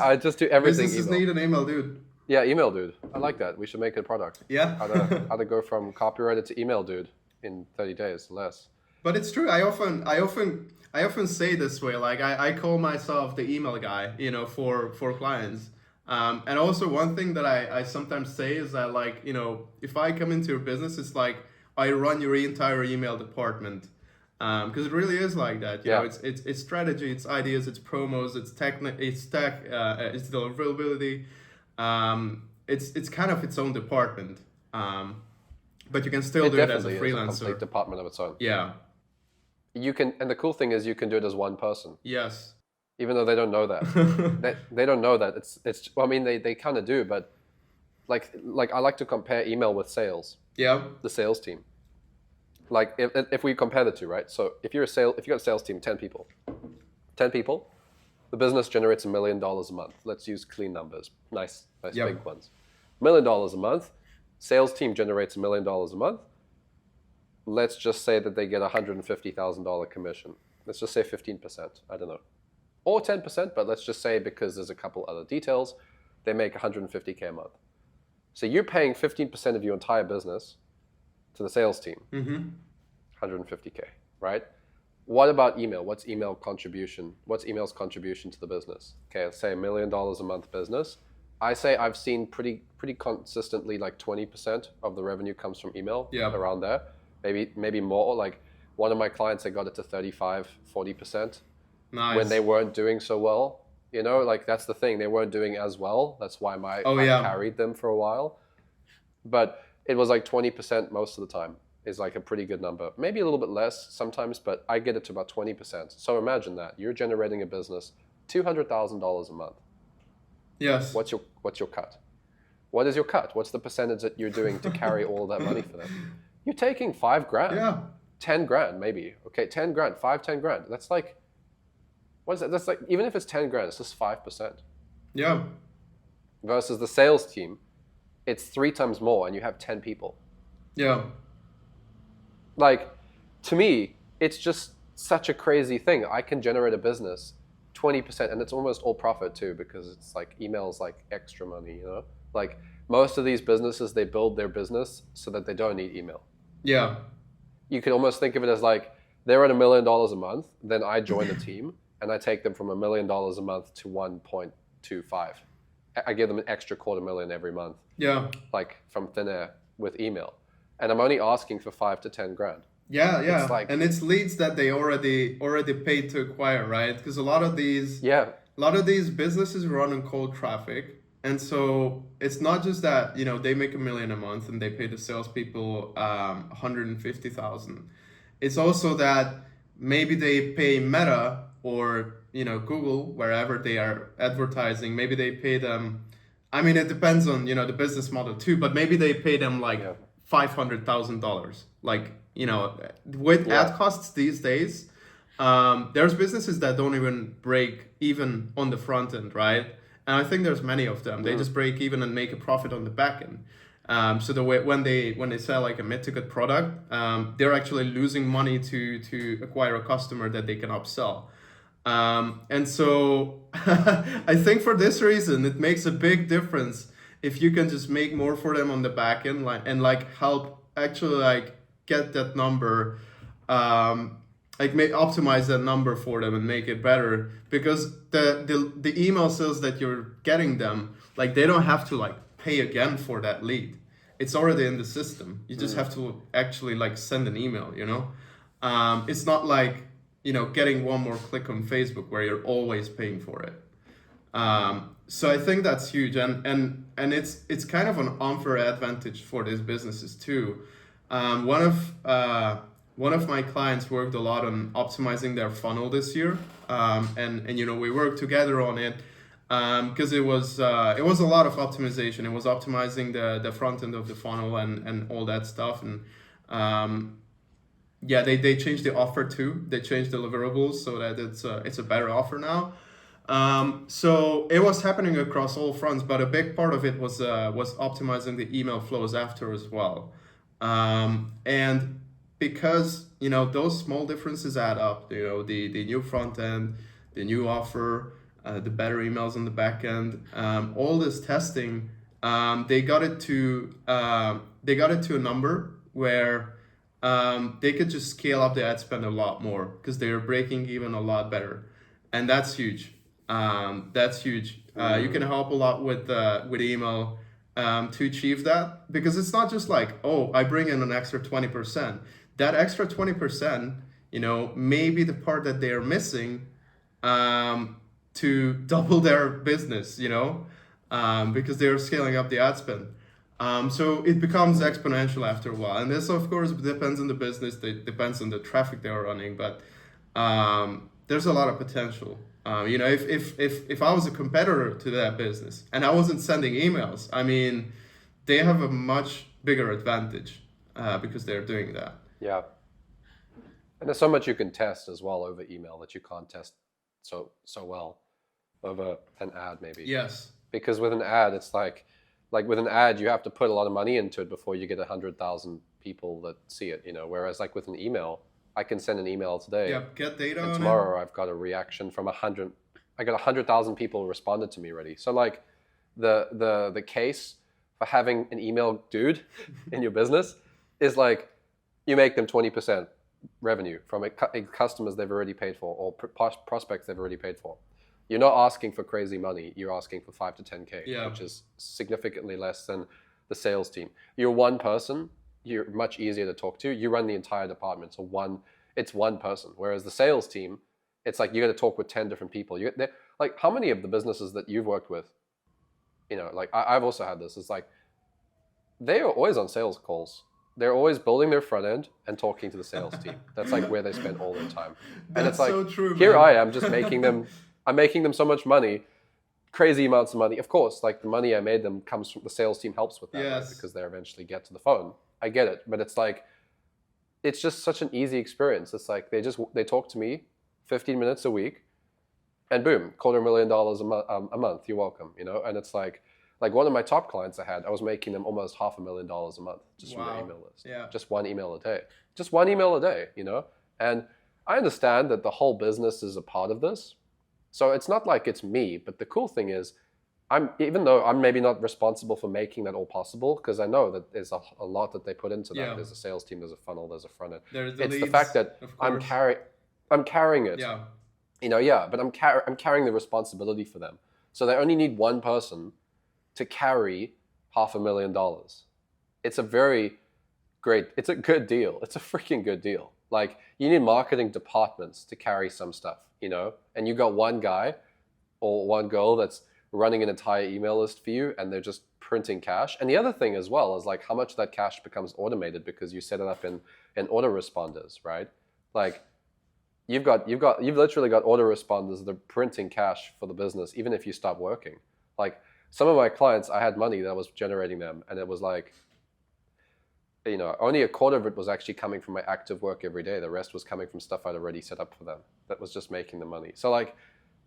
I just do everything. Businesses need an email dude. Yeah, email dude. I like that. We should make a product. Yeah. How to go from copywriter to email dude in 30 days, less. But it's true. I often say this way. Like I call myself the email guy, for clients. And also one thing that I sometimes say is that if I come into your business, it's like I run your entire email department, because it really is like that. It's strategy, it's ideas, it's promos, it's tech, it's deliverability. It's kind of its own department, but you can still do it as a freelancer. It's a complete department of its own. Yeah. You can, and the cool thing is you can do it as one person. Yes. Even though they don't know that, they don't know that it's. Well, I mean, they kind of do, but like I like to compare email with sales. Yeah. The sales team. Like if we compare the two, right? So if you got a sales team, 10 people, the business generates $1 million a month. Let's use clean numbers, nice big ones. $1 million a month. Sales team generates $1 million a month. Let's just say that they get $150,000 commission. Let's just say 15%. I don't know, or 10%, but let's just say because there's a couple other details, they make $150K a month. So you're paying 15% of your entire business to the sales team, 150K, right? What about email? What's email's contribution to the business? Okay, let's say $1 million a month business. I say I've seen pretty consistently like 20% of the revenue comes from email, around there. Maybe more. Like one of my clients, I got it to 35, 40%. Nice. When they weren't doing so well. That's the thing. They weren't doing as well. That's why I carried them for a while. But it was like 20% most of the time is like a pretty good number. Maybe a little bit less sometimes, but I get it to about 20%. So imagine that. You're generating a business, $200,000 a month. Yes. What's your cut? What is your cut? What's the percentage that you're doing to carry all of that money for them? You're taking $5,000. Yeah. 10 grand maybe. Okay, 10 grand, 10 grand. That's like What is that? That's like, even if it's 10 grand, it's just 5%. Yeah. Versus the sales team, it's 3 times more and you have 10 people. Yeah. Like, to me, it's just such a crazy thing. I can generate a business 20%, and it's almost all profit too, because it's like email's like extra money, you know? Like, most of these businesses, they build their business so that they don't need email. Yeah. You can almost think of it as like, they're at $1 million a month, then I join the team and I take them from $1 million a month to 1.25. I give them an extra $250,000 every month. Yeah. Like, from thin air with email. And I'm only asking for 5 to 10 grand. Yeah, yeah. It's like, and it's leads that they already paid to acquire, right? Because a lot of these businesses run on cold traffic. And so it's not just that, they make $1 million a month and they pay the salespeople 150,000. It's also that maybe they pay Meta or Google, wherever they are advertising. Maybe they pay them. I mean, it depends on the business model too. But maybe they pay them like $500,000. Like with ad costs these days, there's businesses that don't even break even on the front end, right? And I think there's many of them. They just break even and make a profit on the back end. So the way when they sell like a mid-ticket product, they're actually losing money to acquire a customer that they can upsell. And so I think for this reason, it makes a big difference if you can just make more for them on the back end, help actually get that number, optimize that number for them and make it better, because the email sales that you're getting them, they don't have to pay again for that lead. It's already in the system. You just have to actually send an email, it's not getting one more click on Facebook where you're always paying for it. So I think that's huge, and it's kind of an unfair advantage for these businesses too. One of my clients worked a lot on optimizing their funnel this year, and we worked together on it because it was a lot of optimization. It was optimizing the front end of the funnel and all that stuff, and they changed the offer too. They changed deliverables so that it's a better offer now. So it was happening across all fronts, but a big part of it was optimizing the email flows after as well. And because those small differences add up, the new front end, the new offer, the better emails on the back end, all this testing, they got it to a number where they could just scale up the ad spend a lot more because they're breaking even a lot better, and that's huge. You can help a lot with email to achieve that, because it's not just I bring in an extra 20%. That extra 20%, may be the part that they are missing to double their business, because they are scaling up the ad spend. So it becomes exponential after a while. And this, of course, depends on the business. It depends on the traffic they're running, but there's a lot of potential. If I was a competitor to that business and I wasn't sending emails, I mean, they have a much bigger advantage because they're doing that. Yeah. And there's so much you can test as well over email that you can't test so well over an ad maybe. Yes. Because with an ad, it's like with an ad, you have to put a lot of money into it before you get 100,000 people that see it, whereas with an email, I can send an email today. Yeah, get data and on tomorrow it. I've got a reaction from 100. I got 100,000 people responded to me already. So the case for having an email dude in your business is you make them 20% revenue from customers they've already paid for, or prospects they've already paid for. You're not asking for crazy money. You're asking for 5 to 10K, which is significantly less than the sales team. You're one person. You're much easier to talk to. You run the entire department, so it's one person. Whereas the sales team, it's you got to talk with 10 different people. How many of the businesses that you've worked with, I've also had this. It's they are always on sales calls. They're always building their front end and talking to the sales team. That's where they spend all their time. And it's so true, here man. I am just making them. I'm making them so much money, crazy amounts of money. Of course, the money I made them comes from the sales team, helps with that, yes. right? Because they eventually get to the phone. I get it, but it's just such an easy experience. It's they talk to me 15 minutes a week. and boom, $250,000 a month. You're welcome. And it's like one of my top clients I was making them almost $500,000 a month just from their email list. Yeah. Just one email a day. Just one email a day. And I understand that the whole business is a part of this. So it's not like it's me, but the cool thing is, even though I'm maybe not responsible for making that all possible, because I know that there's a lot that they put into that. Yeah. There's a sales team, there's a funnel, there's a front end. It's the fact that I'm carrying it. Yeah. But I'm carrying the responsibility for them. So they only need one person to carry $500,000. It's a good deal. It's a freaking good deal. Like, you need marketing departments to carry some stuff, and you got one guy or one girl that's running an entire email list for you, and they're just printing cash. And the other thing as well is like how much that cash becomes automated because you set it up in autoresponders, right? Like, you've literally got autoresponders that are printing cash for the business, even if you stop working. Like, some of my clients, I had money that was generating them, and it was like, only a quarter of it was actually coming from my active work every day. The rest was coming from stuff I'd already set up for them that was just making the money. So like,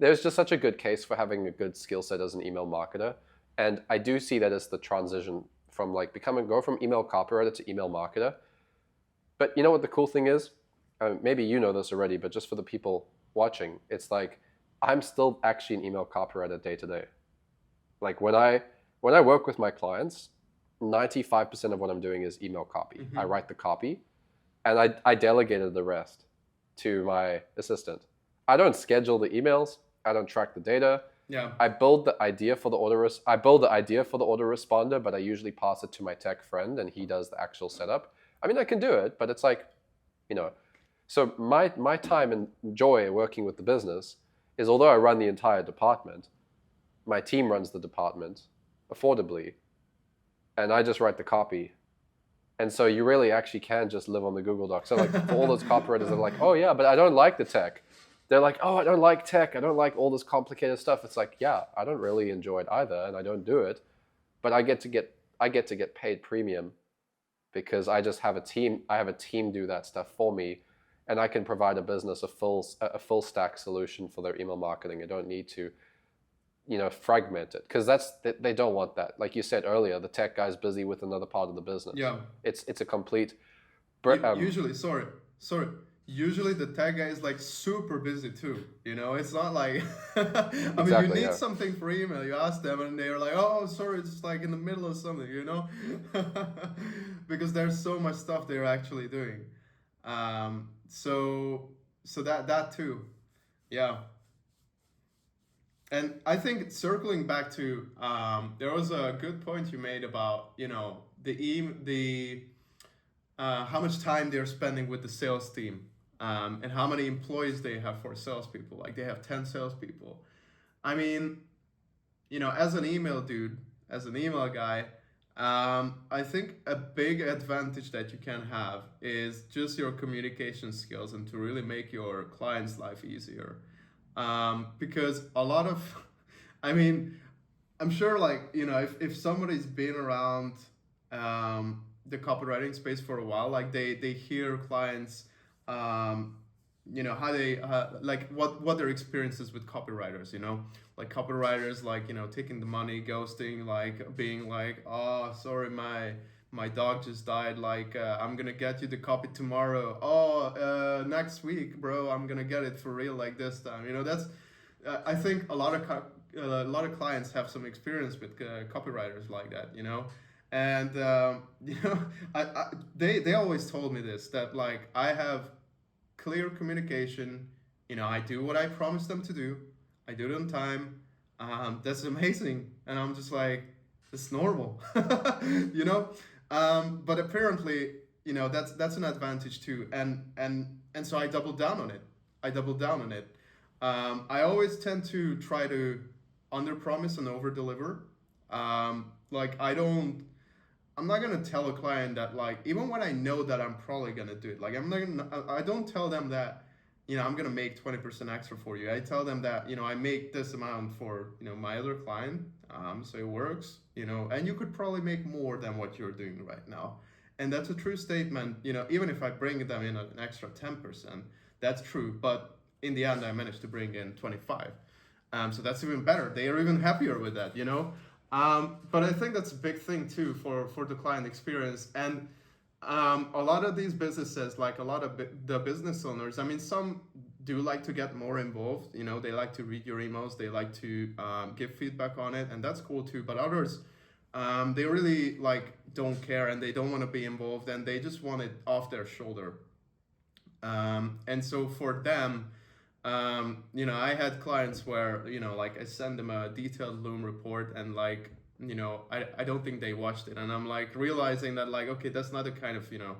there's just such a good case for having a good skill set as an email marketer. And I do see that as the transition from like go from email copywriter to email marketer. But you know what the cool thing is? Maybe you know this already, but just for the people watching, it's like, I'm still actually an email copywriter day to day. Like, when I work with my clients, 95% of what I'm doing is email copy. Mm-hmm. I write the copy, and I delegated the rest to my assistant. I don't schedule the emails. I don't track the data. Yeah. I build the idea for the autoresponder, but I usually pass it to my tech friend, and he does the actual setup. I mean, I can do it, but it's like, So my time and joy working with the business is, although I run the entire department, my team runs the department affordably, and I just write the copy. And so you really actually can just live on the Google Doc. So like, for all those copywriters that are like, oh yeah, but I don't like the tech. They're like, oh, I don't like tech. I don't like all this complicated stuff. It's like, yeah, I don't really enjoy it either, and I don't do it, but I get to get paid premium because I just have a team. I have a team do that stuff for me, and I can provide a business a full stack solution for their email marketing. I don't need to, fragment it, because they don't want that. Like you said earlier, the tech guy's busy with another part of the business. Yeah, it's a complete. Usually the tech guy is like super busy too. It's not like Exactly, you need something for email. You ask them and they're like, oh, sorry, it's like in the middle of something, because there's so much stuff they're actually doing. So that too, yeah. And I think circling back to there was a good point you made about the how much time they're spending with the sales team, and how many employees they have for salespeople. Like, they have 10 salespeople. I mean, as an email dude, as an email guy, I think a big advantage that you can have is just your communication skills, and to really make your client's life easier. Because a lot of, I'm sure, like, if somebody's been around the copywriting space for a while, like they hear clients, how they like what their experiences with copywriters, like copywriters, like, taking the money, ghosting, like being like, oh, sorry, my dog just died, like I'm gonna get you the copy tomorrow. Oh, next week, bro, I'm gonna get it for real, like this time. That's I think a lot of clients have some experience with copywriters like that, and they always told me this, that like, I have clear communication, I do what I promise them to do, I do it on time. That's amazing, and I'm just like, it's normal. But apparently, that's an advantage too, and so I doubled down on it. I always tend to try to under promise and over deliver. Like, I'm not gonna tell a client that, like, even when I know that I'm probably gonna do it, like, I don't tell them that, I'm gonna make 20% extra for you. I tell them that, I make this amount for, my other client, so it works, and you could probably make more than what you're doing right now. And that's a true statement, even if I bring them in an extra 10%, that's true. But in the end, I managed to bring in 25. So that's even better. They are even happier with that, you know. But I think that's a big thing too for the client experience. And a lot of these businesses, like a lot of the business owners, I mean, some do like to get more involved. You know, they like to read your emails, they like to give feedback on it, and that's cool too. But others, they really like don't care and they don't want to be involved, and they just want it off their shoulder. And so for them, you know, I had clients where, you know, like I send them a detailed Loom report and like, you know, I don't think they watched it. And I'm like realizing that like, okay, that's not the kind of, you know,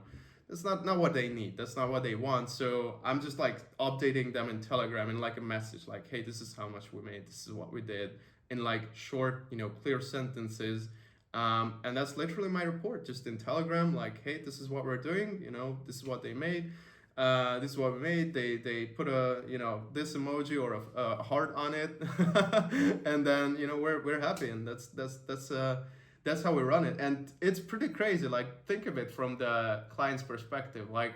that's not what they need. That's not what they want. So I'm just like updating them in Telegram in like a message like, hey, this is how much we made. This is what we did in like short, you know, clear sentences. And that's literally my report just in Telegram. Like, hey, this is what we're doing. You know, this is what they made. This is what we made. They put a, you know, this emoji or a heart on it, and then, you know, we're happy, and that's how we run it. And it's pretty crazy. Like, think of it from the client's perspective. Like,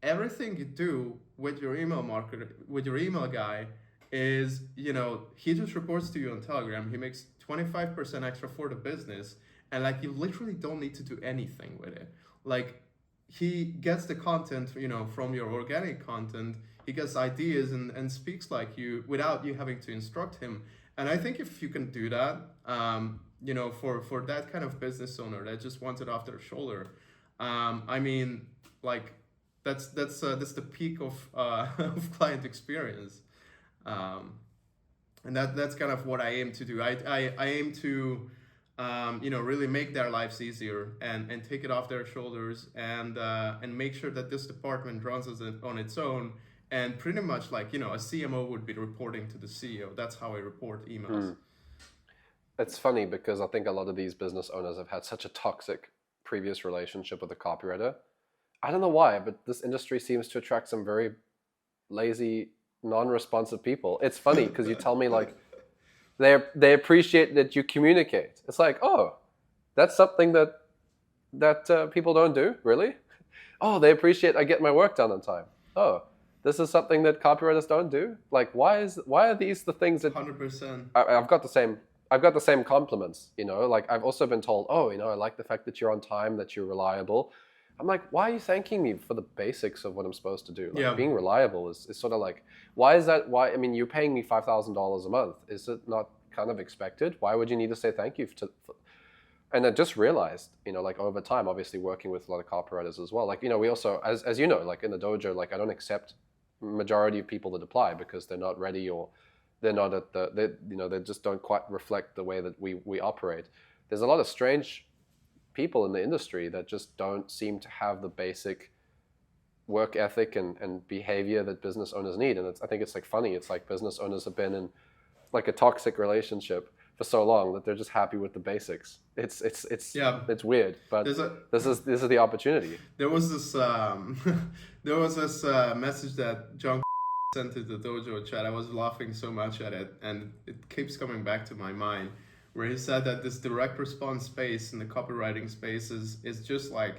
everything you do with your email marketer, with your email guy, is, you know, he just reports to you on Telegram. He makes 25% extra for the business, and like you literally don't need to do anything with it. Like, he gets the content, you know, from your organic content. He gets ideas and speaks like you without you having to instruct him. And I think if you can do that, you know, for that kind of business owner that just wants it off their shoulder, I mean, like that's the peak of of client experience, and that's kind of what I aim to do. I aim to you know, really make their lives easier and take it off their shoulders and make sure that this department runs on its own. And pretty much like, you know, a CMO would be reporting to the CEO. That's how I report emails. It's funny because I think a lot of these business owners have had such a toxic previous relationship with a copywriter. I don't know why, but this industry seems to attract some very lazy, non-responsive people. It's funny because you tell me like, they appreciate that you communicate. It's like, oh, that's something that people don't do, really? Oh, they appreciate I get my work done on time. Oh, this is something that copywriters don't do. Like, why are these the things that 100%. I've got the same compliments, you know? Like, I've also been told, oh, you know, I like the fact that you're on time, that you're reliable. I'm like, why are you thanking me for the basics of what I'm supposed to do? Like, being reliable is sort of like, why is that? Why? I mean, you're paying me $5,000 a month. Is it not kind of expected? Why would you need to say thank you and I just realized, you know, like over time, obviously working with a lot of copywriters as well. Like, you know, we also, as you know, like in the dojo, like I don't accept majority of people that apply because they're not ready or they're not at you know, they just don't quite reflect the way that we operate. There's a lot of strange people in the industry that just don't seem to have the basic work ethic and behavior that business owners need. And I think it's like funny. It's like business owners have been in like a toxic relationship for so long that they're just happy with the basics. It's weird, but this is the opportunity. There was this message that John sent to the dojo chat. I was laughing so much at it, and it keeps coming back to my mind, where he said that this direct response space in the copywriting space is just like,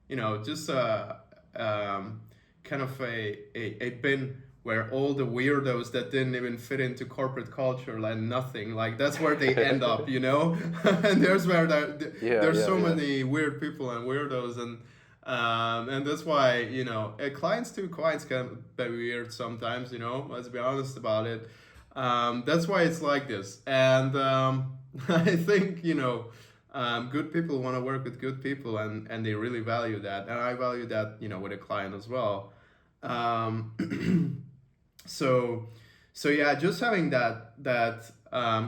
you know, just kind of a bin where all the weirdos that didn't even fit into corporate culture, like nothing, like that's where they end up, you know. And there's where there's so many weird people and weirdos, and that's why, you know, clients can be weird sometimes, you know. Let's be honest about it. That's why it's like this, and I think, you know, good people want to work with good people, and they really value that, and I value that, you know, with a client as well. So yeah, just having that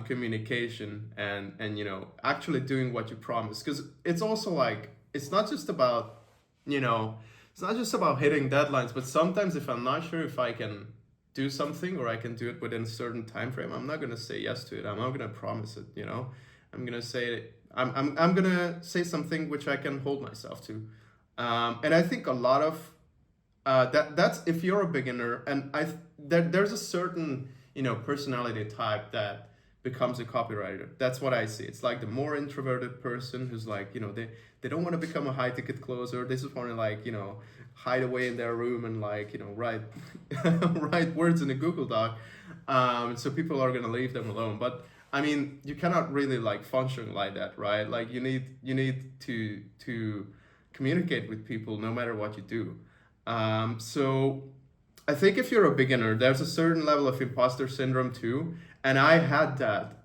communication and you know, actually doing what you promise, because it's also like, it's not just about, you know, it's not just about hitting deadlines, but sometimes if I'm not sure if I can do something or I can do it within a certain time frame, I'm not gonna say yes to it. I'm not gonna promise it, you know. I'm gonna say something which I can hold myself to, and I think a lot of that's if you're a beginner, and there's a certain, you know, personality type that becomes a copywriter. That's what I see. It's like the more introverted person who's like, you know, they don't want to become a high ticket closer. They just want to, like, you know, hide away in their room and, like, you know, write write words in a Google Doc. So people are gonna leave them alone. But I mean, you cannot really like function like that, right? Like you need to communicate with people no matter what you do. So I think if you're a beginner, there's a certain level of imposter syndrome too, and I had that,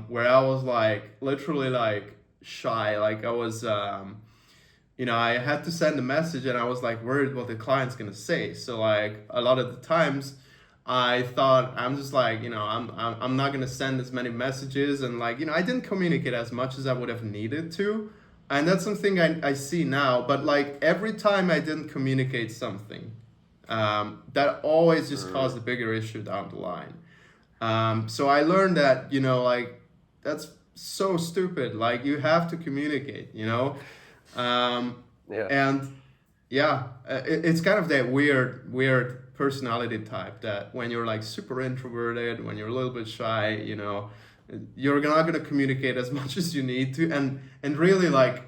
where I was like literally like shy, like I was, I had to send a message and I was like worried what the client's gonna say. So like a lot of the times, I thought I'm just like, I'm not gonna send as many messages, and like, I didn't communicate as much as I would have needed to, and that's something I see now. But like every time I didn't communicate something, that always just caused a bigger issue down the line. So I learned that, like that's so stupid. Like you have to communicate. Yeah. And yeah, it's kind of that weird personality type that when you're like super introverted, when you're a little bit shy, you're not gonna communicate as much as you need to, and really like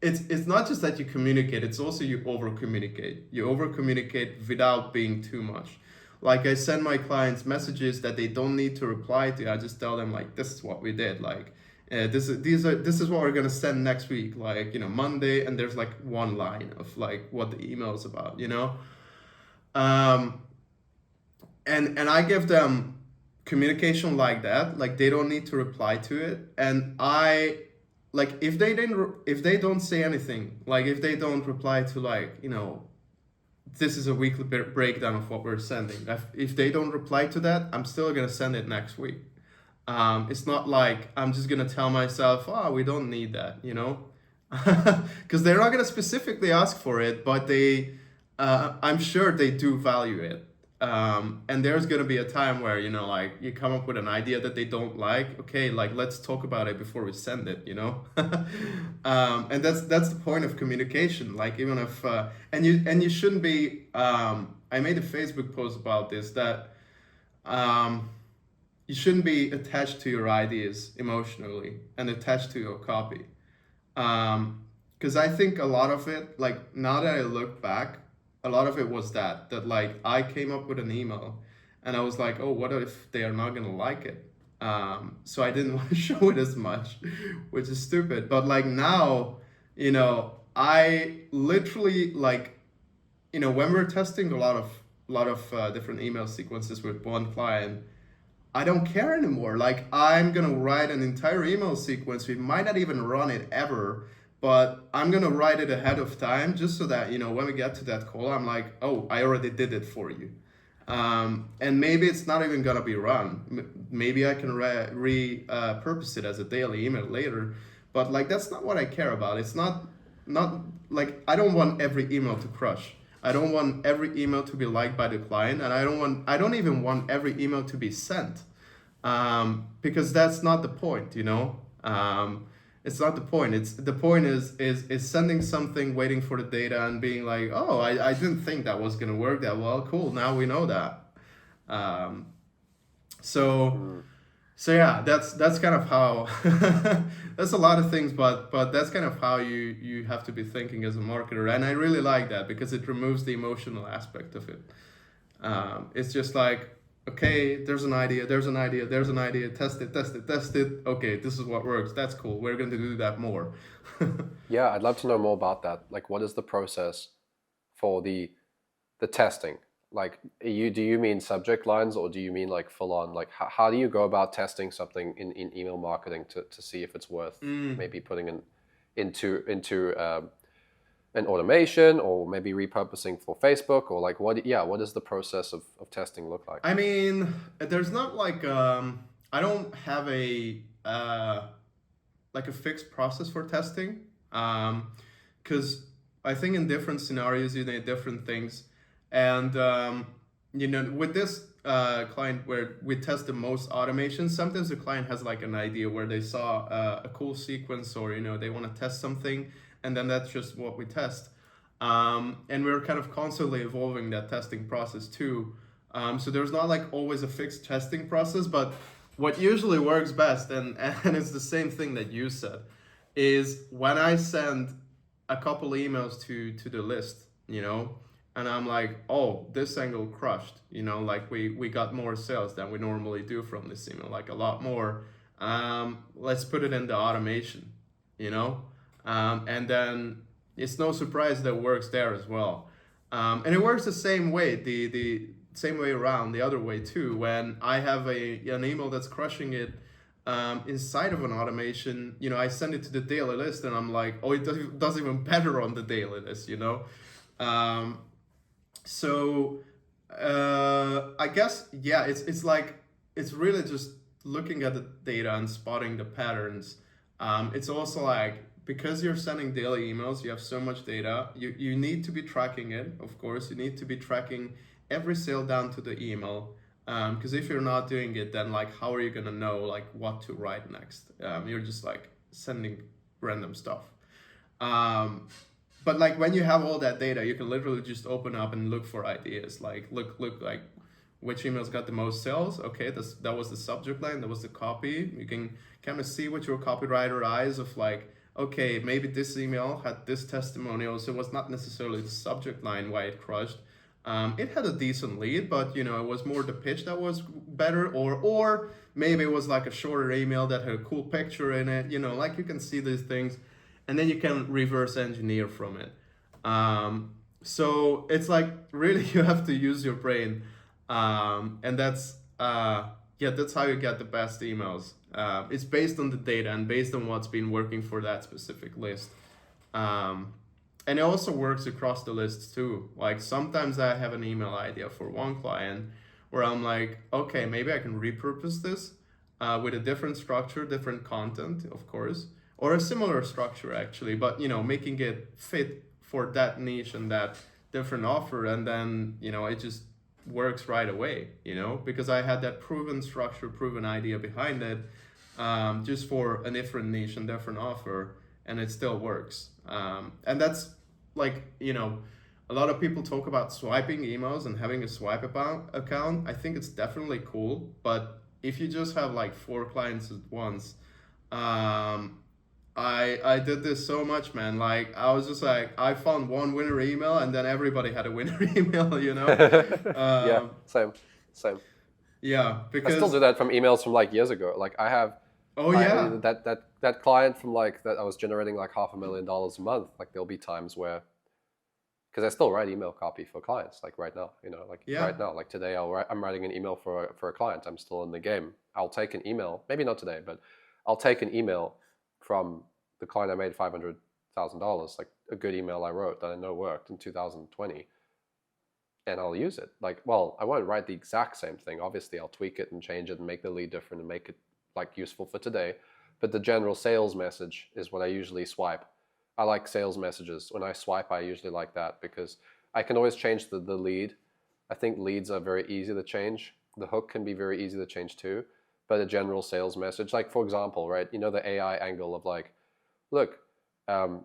it's not just that you communicate, it's also you over communicate. You over communicate without being too much. Like I send my clients messages that they don't need to reply to. I just tell them like, this is what we did. Like this is what we're gonna send next week. Like Monday, and there's like one line of like what the email is about. And I give them communication like that. Like they don't need to reply to it, and I like if they don't say anything, like if they don't reply to like this is a weekly breakdown of what we're sending. If they don't reply to that, I'm still gonna send it next week. It's not like I'm just gonna tell myself, oh, we don't need that, because they're not gonna specifically ask for it, but I'm sure they do value it. And there's gonna be a time where like you come up with an idea that they don't like. Okay, like let's talk about it before we send it. And that's the point of communication. Like even if and you shouldn't be. I made a Facebook post about this that you shouldn't be attached to your ideas emotionally and attached to your copy. Because I think a lot of it, like now that I look back, a lot of it was that like I came up with an email and I was like, oh, what if they are not gonna like it? So I didn't want to show it as much, which is stupid. But like now, I literally like, when we're testing a lot of different email sequences with one client, I don't care anymore. Like I'm gonna write an entire email sequence. We might not even run it ever, but I'm gonna write it ahead of time just so that when we get to that call, I'm like, oh, I already did it for you. And maybe it's not even gonna be run. Maybe I can repurpose it as a daily email later. But like that's not what I care about. It's not like I don't want every email to crush. I don't want every email to be liked by the client, and I don't even want every email to be sent, because that's not the point, It's not the point. The point is sending something, waiting for the data, and being like, oh, I didn't think that was gonna work that well. Cool, now we know that. So yeah, that's kind of how. That's a lot of things, but that's kind of how you have to be thinking as a marketer, and I really like that because it removes the emotional aspect of it. It's just like, okay, there's an idea, test it. Okay, this is what works. That's cool. We're going to do that more. Yeah, I'd love to know more about that. Like, what is the process for the testing? Like, do you mean subject lines, or do you mean like full on? Like, how do you go about testing something in email marketing to see if it's worth maybe putting into an automation, or maybe repurposing for Facebook, or like what does the process of testing look like? I mean, there's not like I don't have a like a fixed process for testing, because I think in different scenarios you need different things, and with this client where we test the most automation, sometimes the client has like an idea where they saw a cool sequence, or they want to test something, and then that's just what we test. And we're kind of constantly evolving that testing process too. So there's not like always a fixed testing process, but what usually works best, and it's the same thing that you said, is when I send a couple emails to the list, and I'm like, oh, this angle crushed, like we got more sales than we normally do from this email, like a lot more. Let's put it in the automation, you know and then it's no surprise that works there as well. And it works the same way, the same way around, the other way too. When I have an email that's crushing it, inside of an automation, I send it to the daily list, and I'm like, oh, it does even better on the daily list, um, so I guess, yeah, it's like, it's really just looking at the data and spotting the patterns. It's also like, because you're sending daily emails, you have so much data. You need to be tracking it, of course. You need to be tracking every sale down to the email. Because if you're not doing it, then like, how are you gonna know like what to write next? You're just like sending random stuff. But like, when you have all that data, you can literally just open up and look for ideas. Like look like, which emails got the most sales. Okay, that was the subject line, that was the copy. You can kind of see with your copywriter eyes of like, okay, maybe this email had this testimonial, so it was not necessarily the subject line why it crushed. It had a decent lead, but it was more the pitch that was better, or maybe it was like a shorter email that had a cool picture in it. Like, you can see these things, and then you can reverse engineer from it. So it's like, really, you have to use your brain, and that's that's how you get the best emails. It's based on the data and based on what's been working for that specific list. And it also works across the lists too. Like, sometimes I have an email idea for one client where I'm like, okay, maybe I can repurpose this with a different structure, different content, of course, or a similar structure actually, but making it fit for that niche and that different offer. And then, it just works right away, because I had that proven structure, proven idea behind it, just for a different niche and different offer, and it still works. And that's like, a lot of people talk about swiping emails and having a swipe account. I think it's definitely cool, but if you just have like 4 clients at once, I did this so much, man. Like, I was just like, I found one winner email, and then everybody had a winner email, Yeah, same. Yeah, I because still do that from emails from like years ago. Like, I have that client from like that I was generating like $500,000 a month. Like, there'll be times where, because I still write email copy for clients, like right now, right now, like today I'm writing an email for a client. I'm still in the game. I'll take an email, maybe not today, but I'll take an email from the client I made $500,000, like a good email I wrote that I know worked in 2020, and I'll use it. Like, well, I won't write the exact same thing. Obviously, I'll tweak it and change it and make the lead different and make it like useful for today. But the general sales message is what I usually swipe. I like sales messages. When I swipe, I usually like that because I can always change the lead. I think leads are very easy to change. The hook can be very easy to change too. But a general sales message, like for example, right, the AI angle of like, look,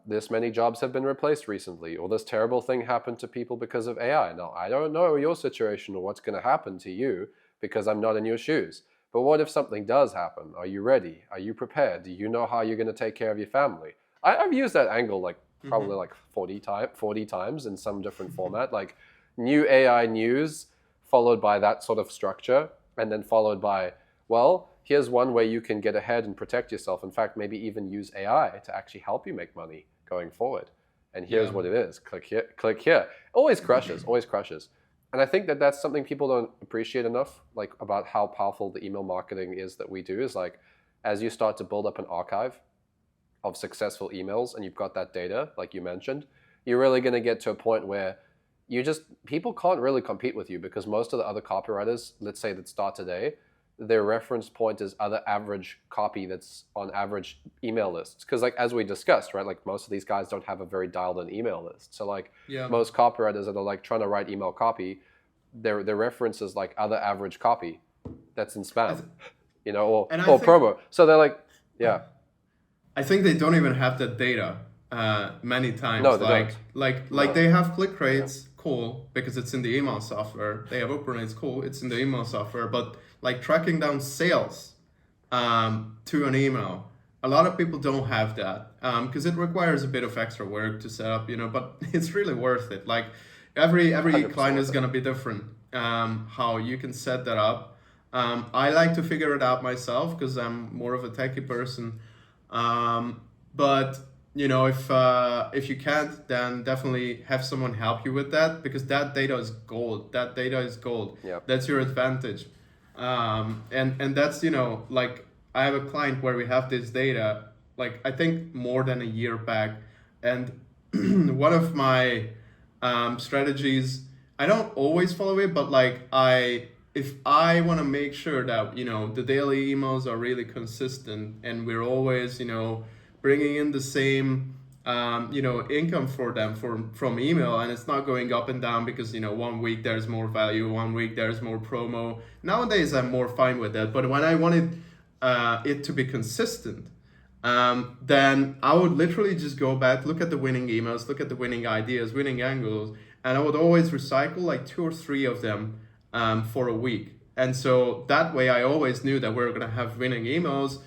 this many jobs have been replaced recently, or this terrible thing happened to people because of AI. Now, I don't know your situation or what's going to happen to you because I'm not in your shoes. But what if something does happen? Are you ready? Are you prepared? Do you know how you're going to take care of your family? I've used that angle like probably like 40 times in some different format, like new AI news followed by that sort of structure, and then followed by, well, here's one way you can get ahead and protect yourself. In fact, maybe even use AI to actually help you make money going forward. And here's what it is. Click here, click here. Always crushes, always crushes. And I think that that's something people don't appreciate enough, like about how powerful the email marketing is that we do, is like, as you start to build up an archive of successful emails and you've got that data, like you mentioned, you're really going to get to a point where people can't really compete with you, because most of the other copywriters, let's say, that start today, their reference point is other average copy that's on average email lists. Because like, as we discussed, right, like most of these guys don't have a very dialed in email list. So like most copywriters that are like trying to write email copy, their reference is like other average copy that's in spam, or promo. So they're like, yeah. I think they don't even have that data many times. No, they don't. They have click rates, cool, because it's in the email software. They have open rates, cool, it's in the email software. But like tracking down sales to an email, a lot of people don't have that because it requires a bit of extra work to set up, but it's really worth it. Like, Every client 100% is with going it. to be different. How you can set that up. I like to figure it out myself because I'm more of a techie person. But if you can't, then definitely have someone help you with that, because that data is gold. That data is gold. Yep. That's your advantage. And that's, like, I have a client where we have this data, like, I think more than a year back. And one of my strategies, I don't always follow it, but like, if I want to make sure that the daily emails are really consistent, and we're always bringing in the same income for them from email, and it's not going up and down because one week there's more value, one week there's more promo. Nowadays I'm more fine with that, but when I wanted it to be consistent, then I would literally just go back, look at the winning emails, look at the winning ideas, winning angles, and I would always recycle like 2 or 3 of them for a week. And so that way I always knew that we are going to have winning emails,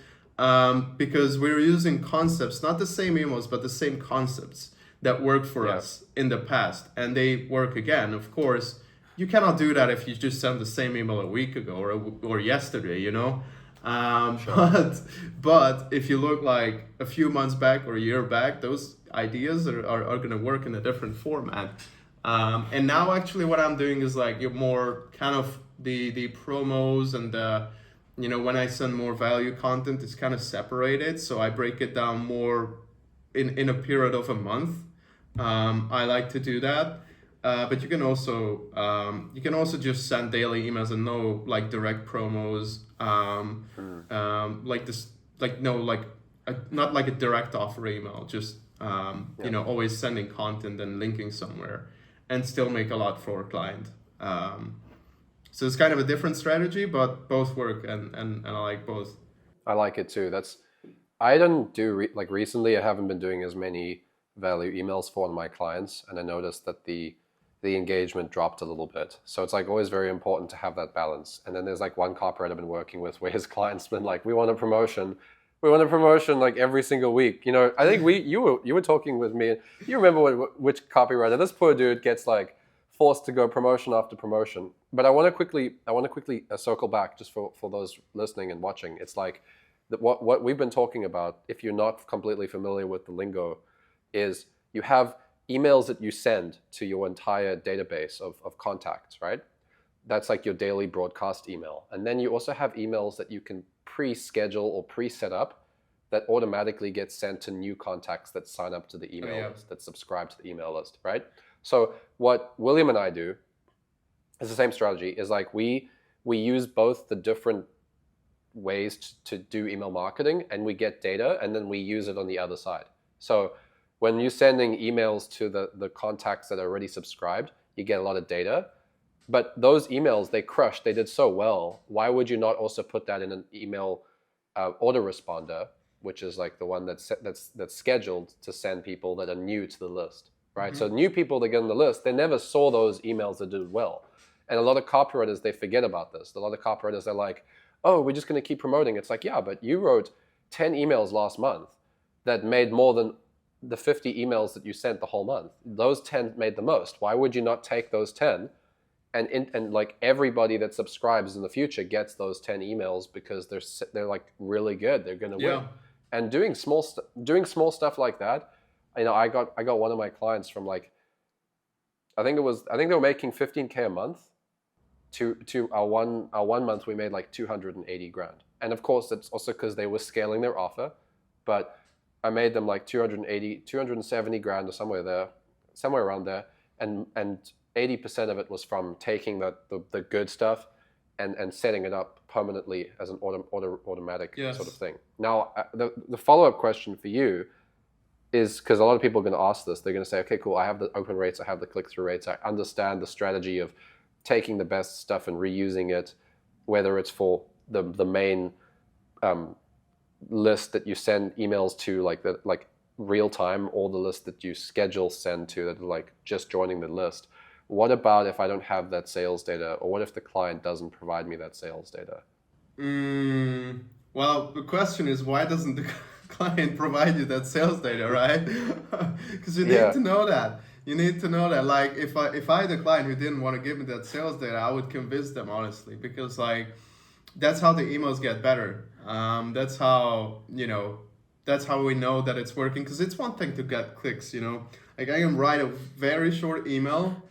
because we were using concepts, not the same emails, but the same concepts that worked for Yeah. us in the past. And they work again. Of course, you cannot do that if you just send the same email a week ago or yesterday. Sure. But if you look like a few months back or a year back, those ideas are going to work in a different format. And now actually what I'm doing is like you're more kind of the promos and when I send more value content, it's kind of separated. So I break it down more in a period of a month. I like to do that. But you can also just send daily emails and no like direct promos. Like this, like no, like not like a direct offer email. Just always sending content and linking somewhere, and still make a lot for a client. So it's kind of a different strategy, but both work, and I like both. I like it too. I don't do like recently. I haven't been doing as many value emails for one of my clients, and I noticed that the engagement dropped a little bit. So it's like always very important to have that balance. And then there's like one copywriter I've been working with where his client's been like, we want a promotion like every single week. I think you were talking with me. You remember which copywriter? This poor dude gets like forced to go promotion after promotion. But I want to quickly circle back just for those listening and watching. It's like what we've been talking about, if you're not completely familiar with the lingo, is you have emails that you send to your entire database of contacts, right? That's like your daily broadcast email. And then you also have emails that you can pre-schedule or pre-set up that automatically get sent to new contacts that sign up to the email list, that subscribe to the email list, right? So what William and I do is the same strategy, is like we use both the different ways to do email marketing, and we get data, and then we use it on the other side. So when you're sending emails to the contacts that are already subscribed, you get a lot of data. But those emails, they crushed, they did so well. Why would you not also put that in an email autoresponder, which is like the one that's scheduled to send people that are new to the list, right? Mm-hmm. So new people that get on the list, they never saw those emails that did well. And a lot of copywriters, they forget about this. A lot of copywriters, they're like, oh, we're just going to keep promoting. It's like, yeah, but you wrote 10 emails last month that made more than the 50 emails that you sent the whole month. Those 10 made the most. Why would you not take those 10 and like everybody that subscribes in the future gets those 10 emails because they're like really good. They're going to win. And doing small stuff like that, I got one of my clients from like, I think they were making 15K a month. To our one month we made like 280 grand. And of course it's also because they were scaling their offer, but I made them like 270 grand or somewhere around there. And 80% of it was from taking the good stuff and setting it up permanently as an automatic sort of thing. Now, the follow-up question for you is, because a lot of people are going to ask this, they're going to say, okay, cool, I have the open rates, I have the click-through rates, I understand the strategy of taking the best stuff and reusing it, whether it's for the main list that you send emails to, like real time, or the list that you schedule send to that are like just joining the list. What about if I don't have that sales data, or what if the client doesn't provide me that sales data? Well, the question is, why doesn't the client provide you that sales data, right? Because you need to know that. You need to know that, like, if I had a client who didn't want to give me that sales data, I would convince them honestly, because like that's how the emails get better. That's how, that's how we know that it's working. Because it's one thing to get clicks, like I can write a very short email,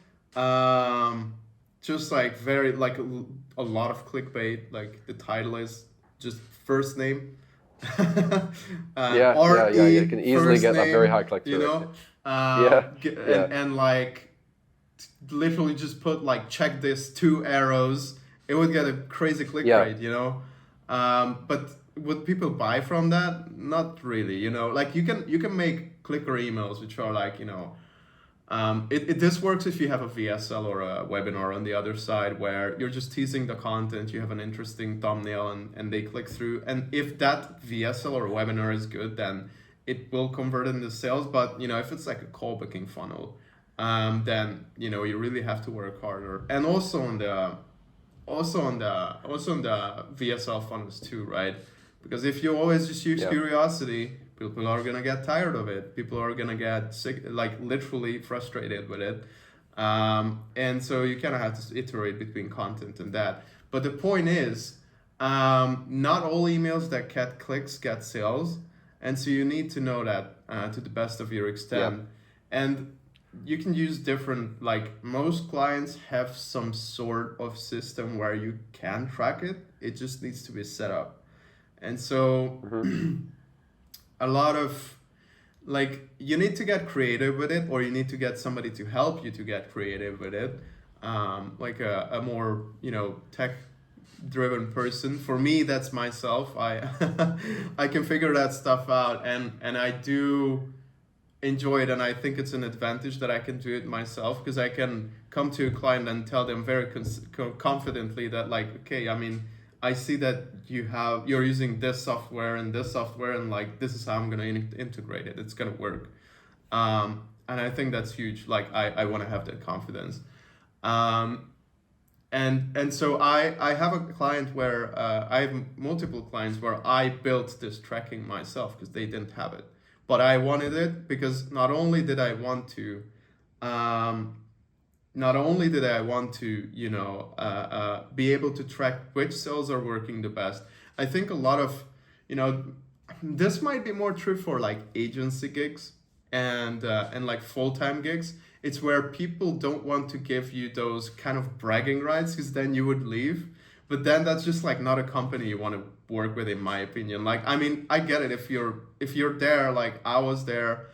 just like very like a lot of clickbait. Like the title is just first name. You can easily first get a very name, high click you through know, and like literally just put like check this 2 arrows. It would get a crazy click rate, but would people buy from that? Not really, like you can make clicker emails which are like, this works if you have a VSL or a webinar on the other side where you're just teasing the content, you have an interesting thumbnail, and they click through. And if that VSL or webinar is good, then it will convert into sales. But if it's like a call booking funnel, then you really have to work harder. And also on the VSL funnels too, right? Because if you always just use curiosity, people are gonna get tired of it. People are gonna get sick, like literally frustrated with it. And so you kind of have to iterate between content and that. But the point is, not all emails that get clicks get sales, and so you need to know that to the best of your extent. And you can use different, like most clients have some sort of system where you can track it. It just needs to be set up. And so a lot of like you need to get creative with it, or you need to get somebody to help you to get creative with it, like a more tech driven person. For me, that's myself. I I can figure that stuff out, and I do enjoy it, and I think it's an advantage that I can do it myself, because I can come to a client and tell them very confidently that, like, okay, I mean, I see that you're using this software and this software, and like this is how I'm gonna integrate it. It's gonna work, and I think that's huge. Like I want to have that confidence, and so I have a client where I have multiple clients where I built this tracking myself because they didn't have it. But I wanted it because not only did I want to, be able to track which sales are working the best. I think a lot of, this might be more true for like agency gigs and like full-time gigs. It's where people don't want to give you those kind of bragging rights, because then you would leave. But then that's just like not a company you want to work with, in my opinion. Like, I mean, I get it if you're there, like I was there,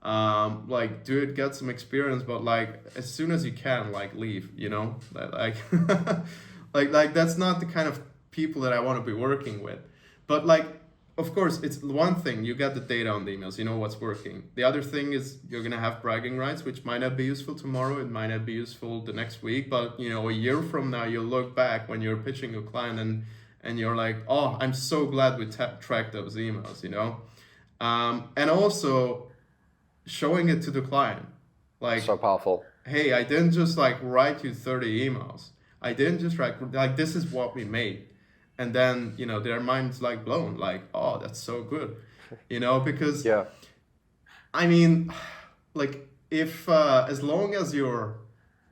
like do it, get some experience, but like as soon as you can, like leave, like like that's not the kind of people that I want to be working with. But like, of course, it's one thing, you get the data on the emails, you know what's working. The other thing is you're gonna have bragging rights, which might not be useful tomorrow, it might not be useful the next week, but a year from now you'll look back when you're pitching a client and you're like, oh, I'm so glad we tracked those emails, and also showing it to the client, like, so powerful. Hey, I didn't just like write you 30 emails. I didn't just write, like, this is what we made. And then, their mind's like blown, like, oh, that's so good, because I mean, like, if as long as you're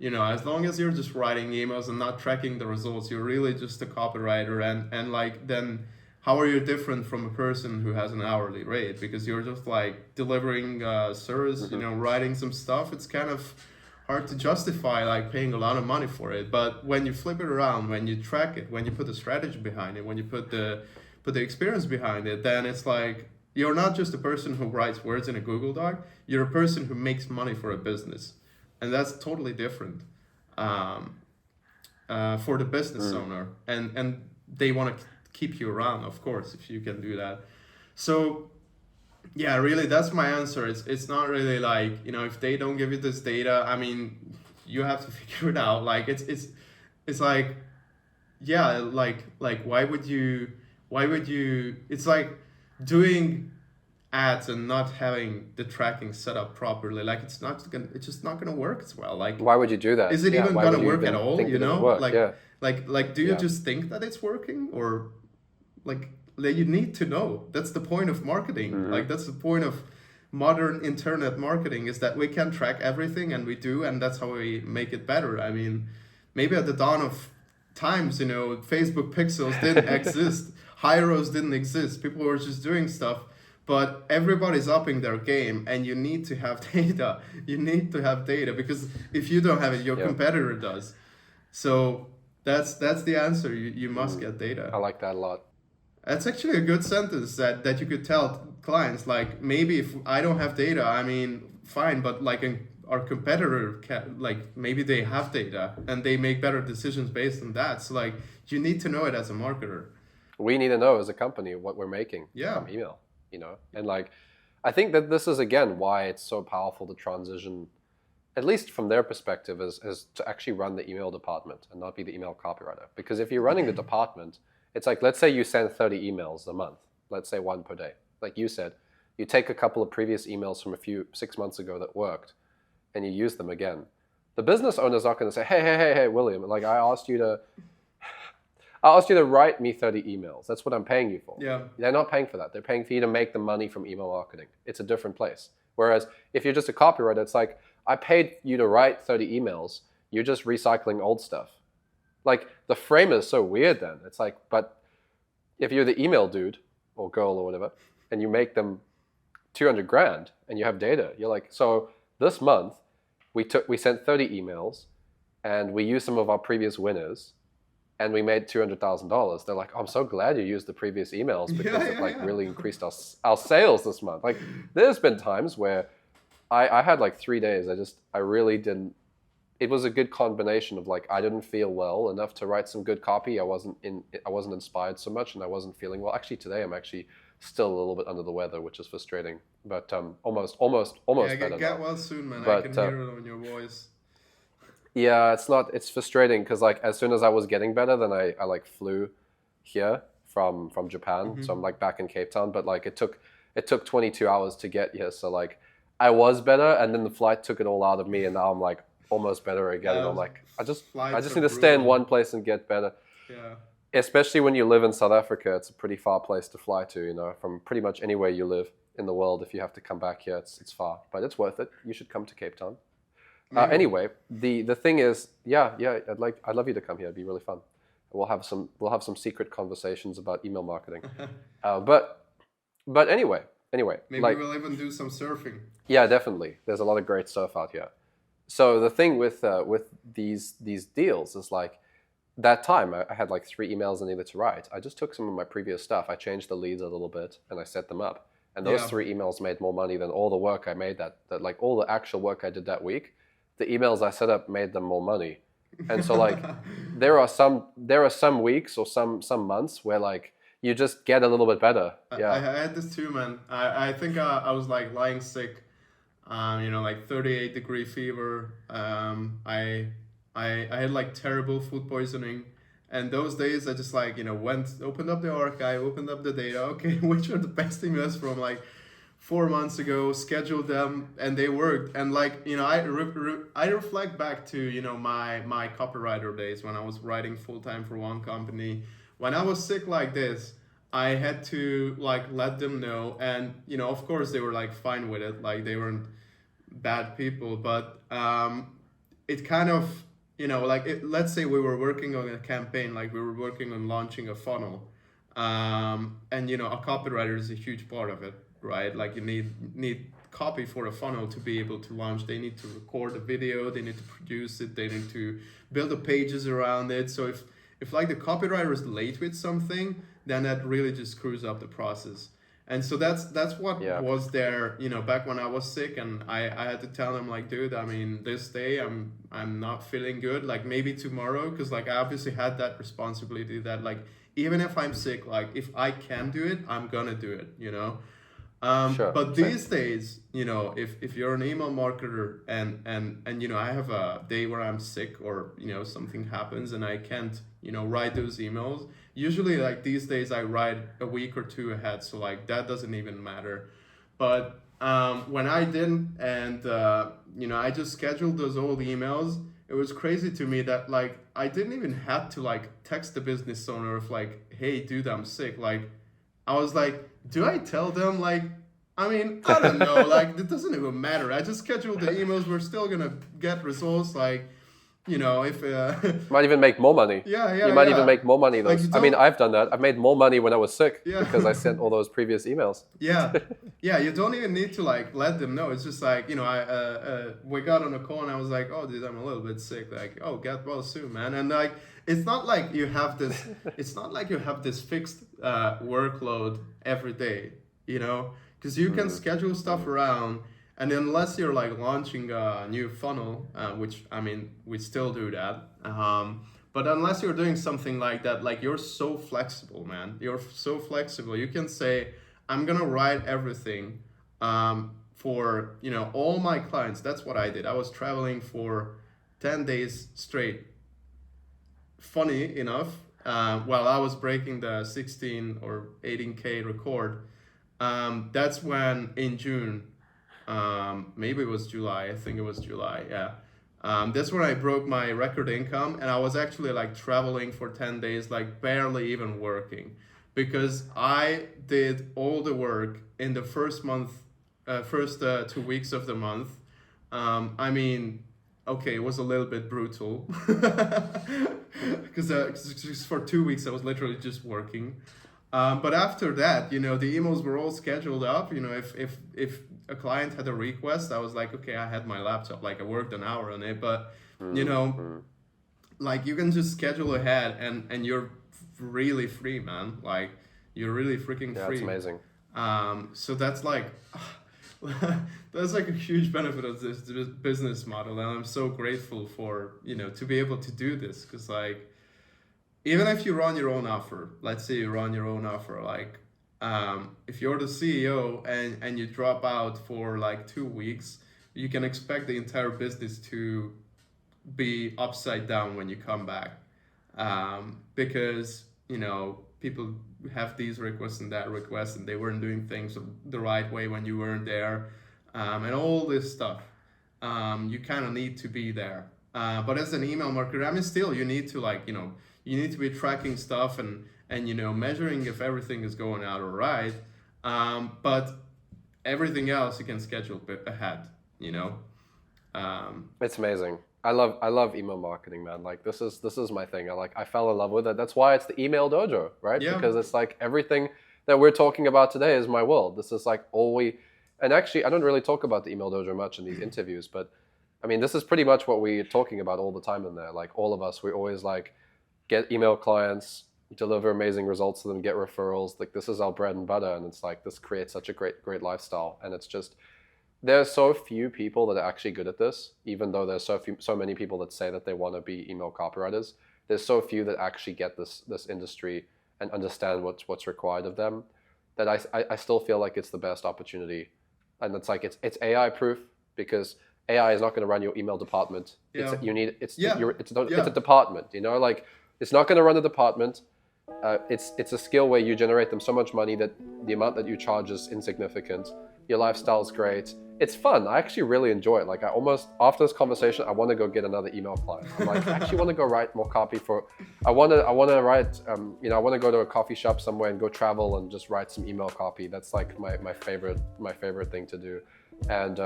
just writing emails and not tracking the results, you're really just a copywriter. And like, then how are you different from a person who has an hourly rate? Because you're just like delivering service, writing some stuff. It's kind of hard to justify like paying a lot of money for it. But when you flip it around, when you track it, when you put the strategy behind it, when you put the experience behind it, then it's like you're not just a person who writes words in a Google Doc. You're a person who makes money for a business, and that's totally different for the business owner. And they want to keep you around, of course, if you can do that. So yeah, really, that's my answer. It's not really like, if they don't give you this data, I mean, you have to figure it out. Like it's like, yeah, like why would you, it's like doing ads and not having the tracking set up properly. Like it's just not gonna work as well. Like, why would you do that? Is it even gonna work at all? Like do you Yeah. just think that it's working, or like you need to know? That's the point of marketing. Like that's the point of modern internet marketing is that we can track everything, and we do, and that's how we make it better. I mean, maybe at the dawn of times, Facebook pixels didn't exist, Hyros didn't exist, people were just doing stuff. But everybody's upping their game, and you need to have data. You need to have data, because if you don't have it, your competitor does. So that's the answer. You must get data. I like that a lot. That's actually a good sentence that you could tell clients. Like, maybe if I don't have data, I mean, fine, but like our competitor like maybe they have data and they make better decisions based on that. So like, you need to know it as a marketer. We need to know as a company what we're making from email, and like, I think that this is again why it's so powerful to transition, at least from their perspective, is to actually run the email department and not be the email copywriter. Because if you're running the department, it's like, let's say you send 30 emails a month, let's say 1 per day. Like you said, you take a couple of previous emails from 6 months ago that worked and you use them again. The business owner's not going to say, hey, William, like I asked you to write me 30 emails. That's what I'm paying you for. Yeah. They're not paying for that. They're paying for you to make the money from email marketing. It's a different place. Whereas if you're just a copywriter, it's like, I paid you to write 30 emails. You're just recycling old stuff. Like, the frame is so weird then. It's like, but if you're the email dude or girl or whatever, and you make them 200 grand and you have data, you're like, so this month we sent 30 emails and we used some of our previous winners and we made $200,000. They're like, oh, I'm so glad you used the previous emails because it really increased our sales this month. Like, there's been times where I had like 3 days. I really didn't. It was a good combination of like, I didn't feel well enough to write some good copy. I wasn't inspired so much, and I wasn't feeling well. Actually, today I'm actually still a little bit under the weather, which is frustrating. But almost better. Get well soon, man. But, I can hear it on your voice. Yeah, it's frustrating because like as soon as I was getting better, then I like flew here from Japan. So I'm like back in Cape Town, but like it took 22 hours to get here. So like I was better, and then the flight took it all out of me, and now I'm like almost better again. And I'm like, I just need to stay in one place and get better. Yeah. Especially when you live in South Africa, it's a pretty far place to fly to, from pretty much anywhere you live in the world. If you have to come back here, it's far, but it's worth it. You should come to Cape Town. Anyway, the thing is, I'd love you to come here. It'd be really fun. We'll have some secret conversations about email marketing. But anyway, Maybe like, we'll even do some surfing. Yeah, definitely. There's a lot of great stuff out here. So the thing with these deals is like, that time I had like 3 emails I needed to write. I just took some of my previous stuff. I changed the leads a little bit and I set them up. And those 3 emails made more money than all the work I made that like all the actual work I did that week. The emails I set up made them more money. And so like there are some weeks or some months where like you just get a little bit better. Yeah. I had this too, man. I think I was like lying sick. Like 38-degree fever. I had like terrible food poisoning, and those days I just like opened up the archive, opened up the data. Okay, which are the best emails from like 4 months ago? Scheduled them, and they worked. And like I reflect back to my copywriter days when I was writing full time for one company. When I was sick like this, I had to like let them know, and of course they were like fine with it, like they weren't bad people, but it kind of let's say we were working on a campaign, like we were working on launching a funnel, and a copywriter is a huge part of it, right? Like you need copy for a funnel to be able to launch. They need to record a video, they need to produce it, they need to build the pages around it. So if like the copywriter is late with something, then that really just screws up the process. And so that's what was there, back when I was sick, and I had to tell them like, dude, I mean, this day I'm not feeling good, like maybe tomorrow, because like I obviously had that responsibility that like, even if I'm sick, like if I can do it, I'm gonna do it, Sure. But these days, if you're an email marketer and I have a day where I'm sick or something happens and I can't write those emails, usually like these days I write a week or 2 ahead, so like that doesn't even matter. But when I didn't, and I just scheduled those old emails, it was crazy to me that like I didn't even have to like text the business owner of like, hey dude, I'm sick. Like I was like, do I tell them like I mean, I don't know. Like, it doesn't even matter. I just schedule the emails. We're still gonna get results. Like, if Might even make more money. yeah, You might yeah. even make more money. Like, Those. you I mean, don't- I've done that. I've made more money when I was sick Yeah. because I sent all those previous emails. Yeah, you don't even need to like let them know. It's just like, we got on a call and I was like, oh dude, I'm a little bit sick. Like, oh, get well soon, man. And like, it's not like you have this fixed workload every day, because you can schedule stuff around. And unless you're like launching a new funnel, which I mean, we still do that. But unless you're doing something like that, like, you're so flexible, man. You're so flexible. You can say, I'm gonna write everything for all my clients. That's what I did. I was traveling for 10 days straight. Funny enough, while I was breaking the 16 or 18K record, that's when in June, maybe it was July. I think it was July. Yeah. That's when I broke my record income, and I was actually like traveling for 10 days, like barely even working, because I did all the work in the first 2 weeks of the month. I mean, okay, it was a little bit brutal because for 2 weeks I was literally just working. But after that, the emails were all scheduled up. If a client had a request, I was like, okay, I had my laptop, like I worked an hour on it, but like, you can just schedule ahead and you're really free, man. Like, you're really freaking free. That's amazing. So that's like that's like a huge benefit of this business model, and I'm so grateful for to be able to do this, because like, even if you run your own offer, let's say you run your own offer, like, if you're the CEO and you drop out for like 2 weeks, you can expect the entire business to be upside down when you come back, because people have these requests and that request, and they weren't doing things the right way when you weren't there, and all this stuff. You kind of need to be there, but as an email marketer, I mean, still you need to like you need to be tracking stuff and measuring if everything is going out all right, but everything else you can schedule ahead. It's amazing. I love email marketing, man. Like, this is my thing. I fell in love with it. That's why it's the email dojo, right? Yeah. Because it's like everything that we're talking about today is my world. This is like and actually I don't really talk about the email dojo much in these interviews, but I mean, this is pretty much what we're talking about all the time in there. Like, all of us, we always like get email clients, deliver amazing results to them, get referrals. Like, this is our bread and butter, and it's like, this creates such a great lifestyle. And it's just, there's so few people that are actually good at this, even though there's so many people that say that they want to be email copywriters. There's so few that actually get this industry and understand what's required of them, that I still feel like it's the best opportunity. And it's like, it's AI proof, because AI is not going to run your email department. Yeah. It's a department, like, it's not going to run a department. It's a skill where you generate them so much money that the amount that you charge is insignificant. Your lifestyle is great. It's fun. I actually really enjoy it. Like, I almost, after this conversation, I want to go get another email client. I'm like, I actually want to go write more copy I want to write, I want to go to a coffee shop somewhere and go travel and just write some email copy. That's like my favorite thing to do. And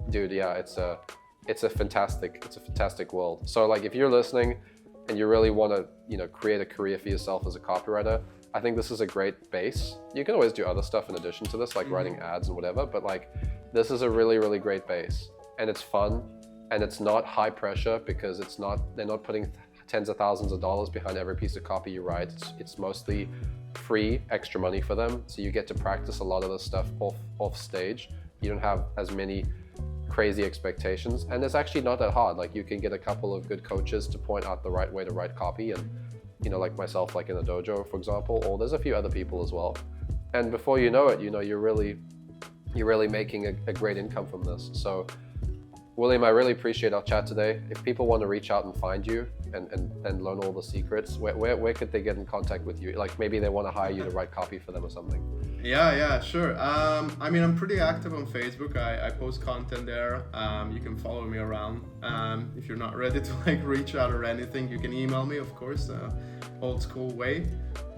dude, yeah, it's a fantastic world. So like, if you're listening and you really want to, create a career for yourself as a copywriter, I think this is a great base. You can always do other stuff in addition to this, like writing ads and whatever, but like, this is a really, really great base, and it's fun, and it's not high pressure, because they're not putting tens of thousands of dollars behind every piece of copy you write. It's mostly free extra money for them. So you get to practice a lot of this stuff off stage. You don't have as many crazy expectations, and it's actually not that hard. Like, you can get a couple of good coaches to point out the right way to write copy, and like myself, like in a dojo, for example, or there's a few other people as well. And before you know it, you're really making a great income from this. So William, I really appreciate our chat today. If people want to reach out and find you and learn all the secrets, where could they get in contact with you? Like, maybe they want to hire you to write copy for them or something. Yeah, sure. I mean, I'm pretty active on Facebook. I post content there. You can follow me around. If you're not ready to like reach out or anything, you can email me, of course, old school way.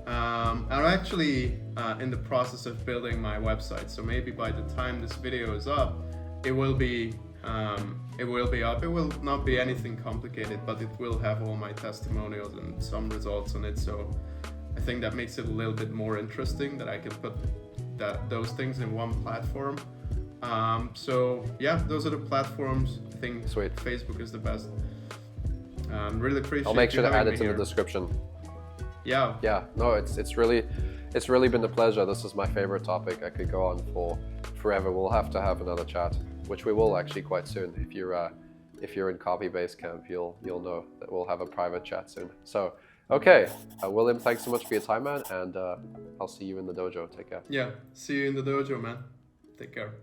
I'm actually in the process of building my website, so maybe by the time this video is up, it will be up. It will not be anything complicated, but it will have all my testimonials and some results on it. So I think that makes it a little bit more interesting that I can put those things in one platform. So yeah, those are the platforms. I think Sweet. Facebook is the best. Really appreciate. I'll make sure you to add having it me in the here. description. Yeah. Yeah, no, it's really been a pleasure. This is my favorite topic. I could go on for forever. We'll have to have another chat, which we will actually quite soon. If you're in Copy-based camp, you'll know that we'll have a private chat soon. So, okay, William, thanks so much for your time, man, and I'll see you in the dojo. Take care. Yeah. See you in the dojo, man. Take care.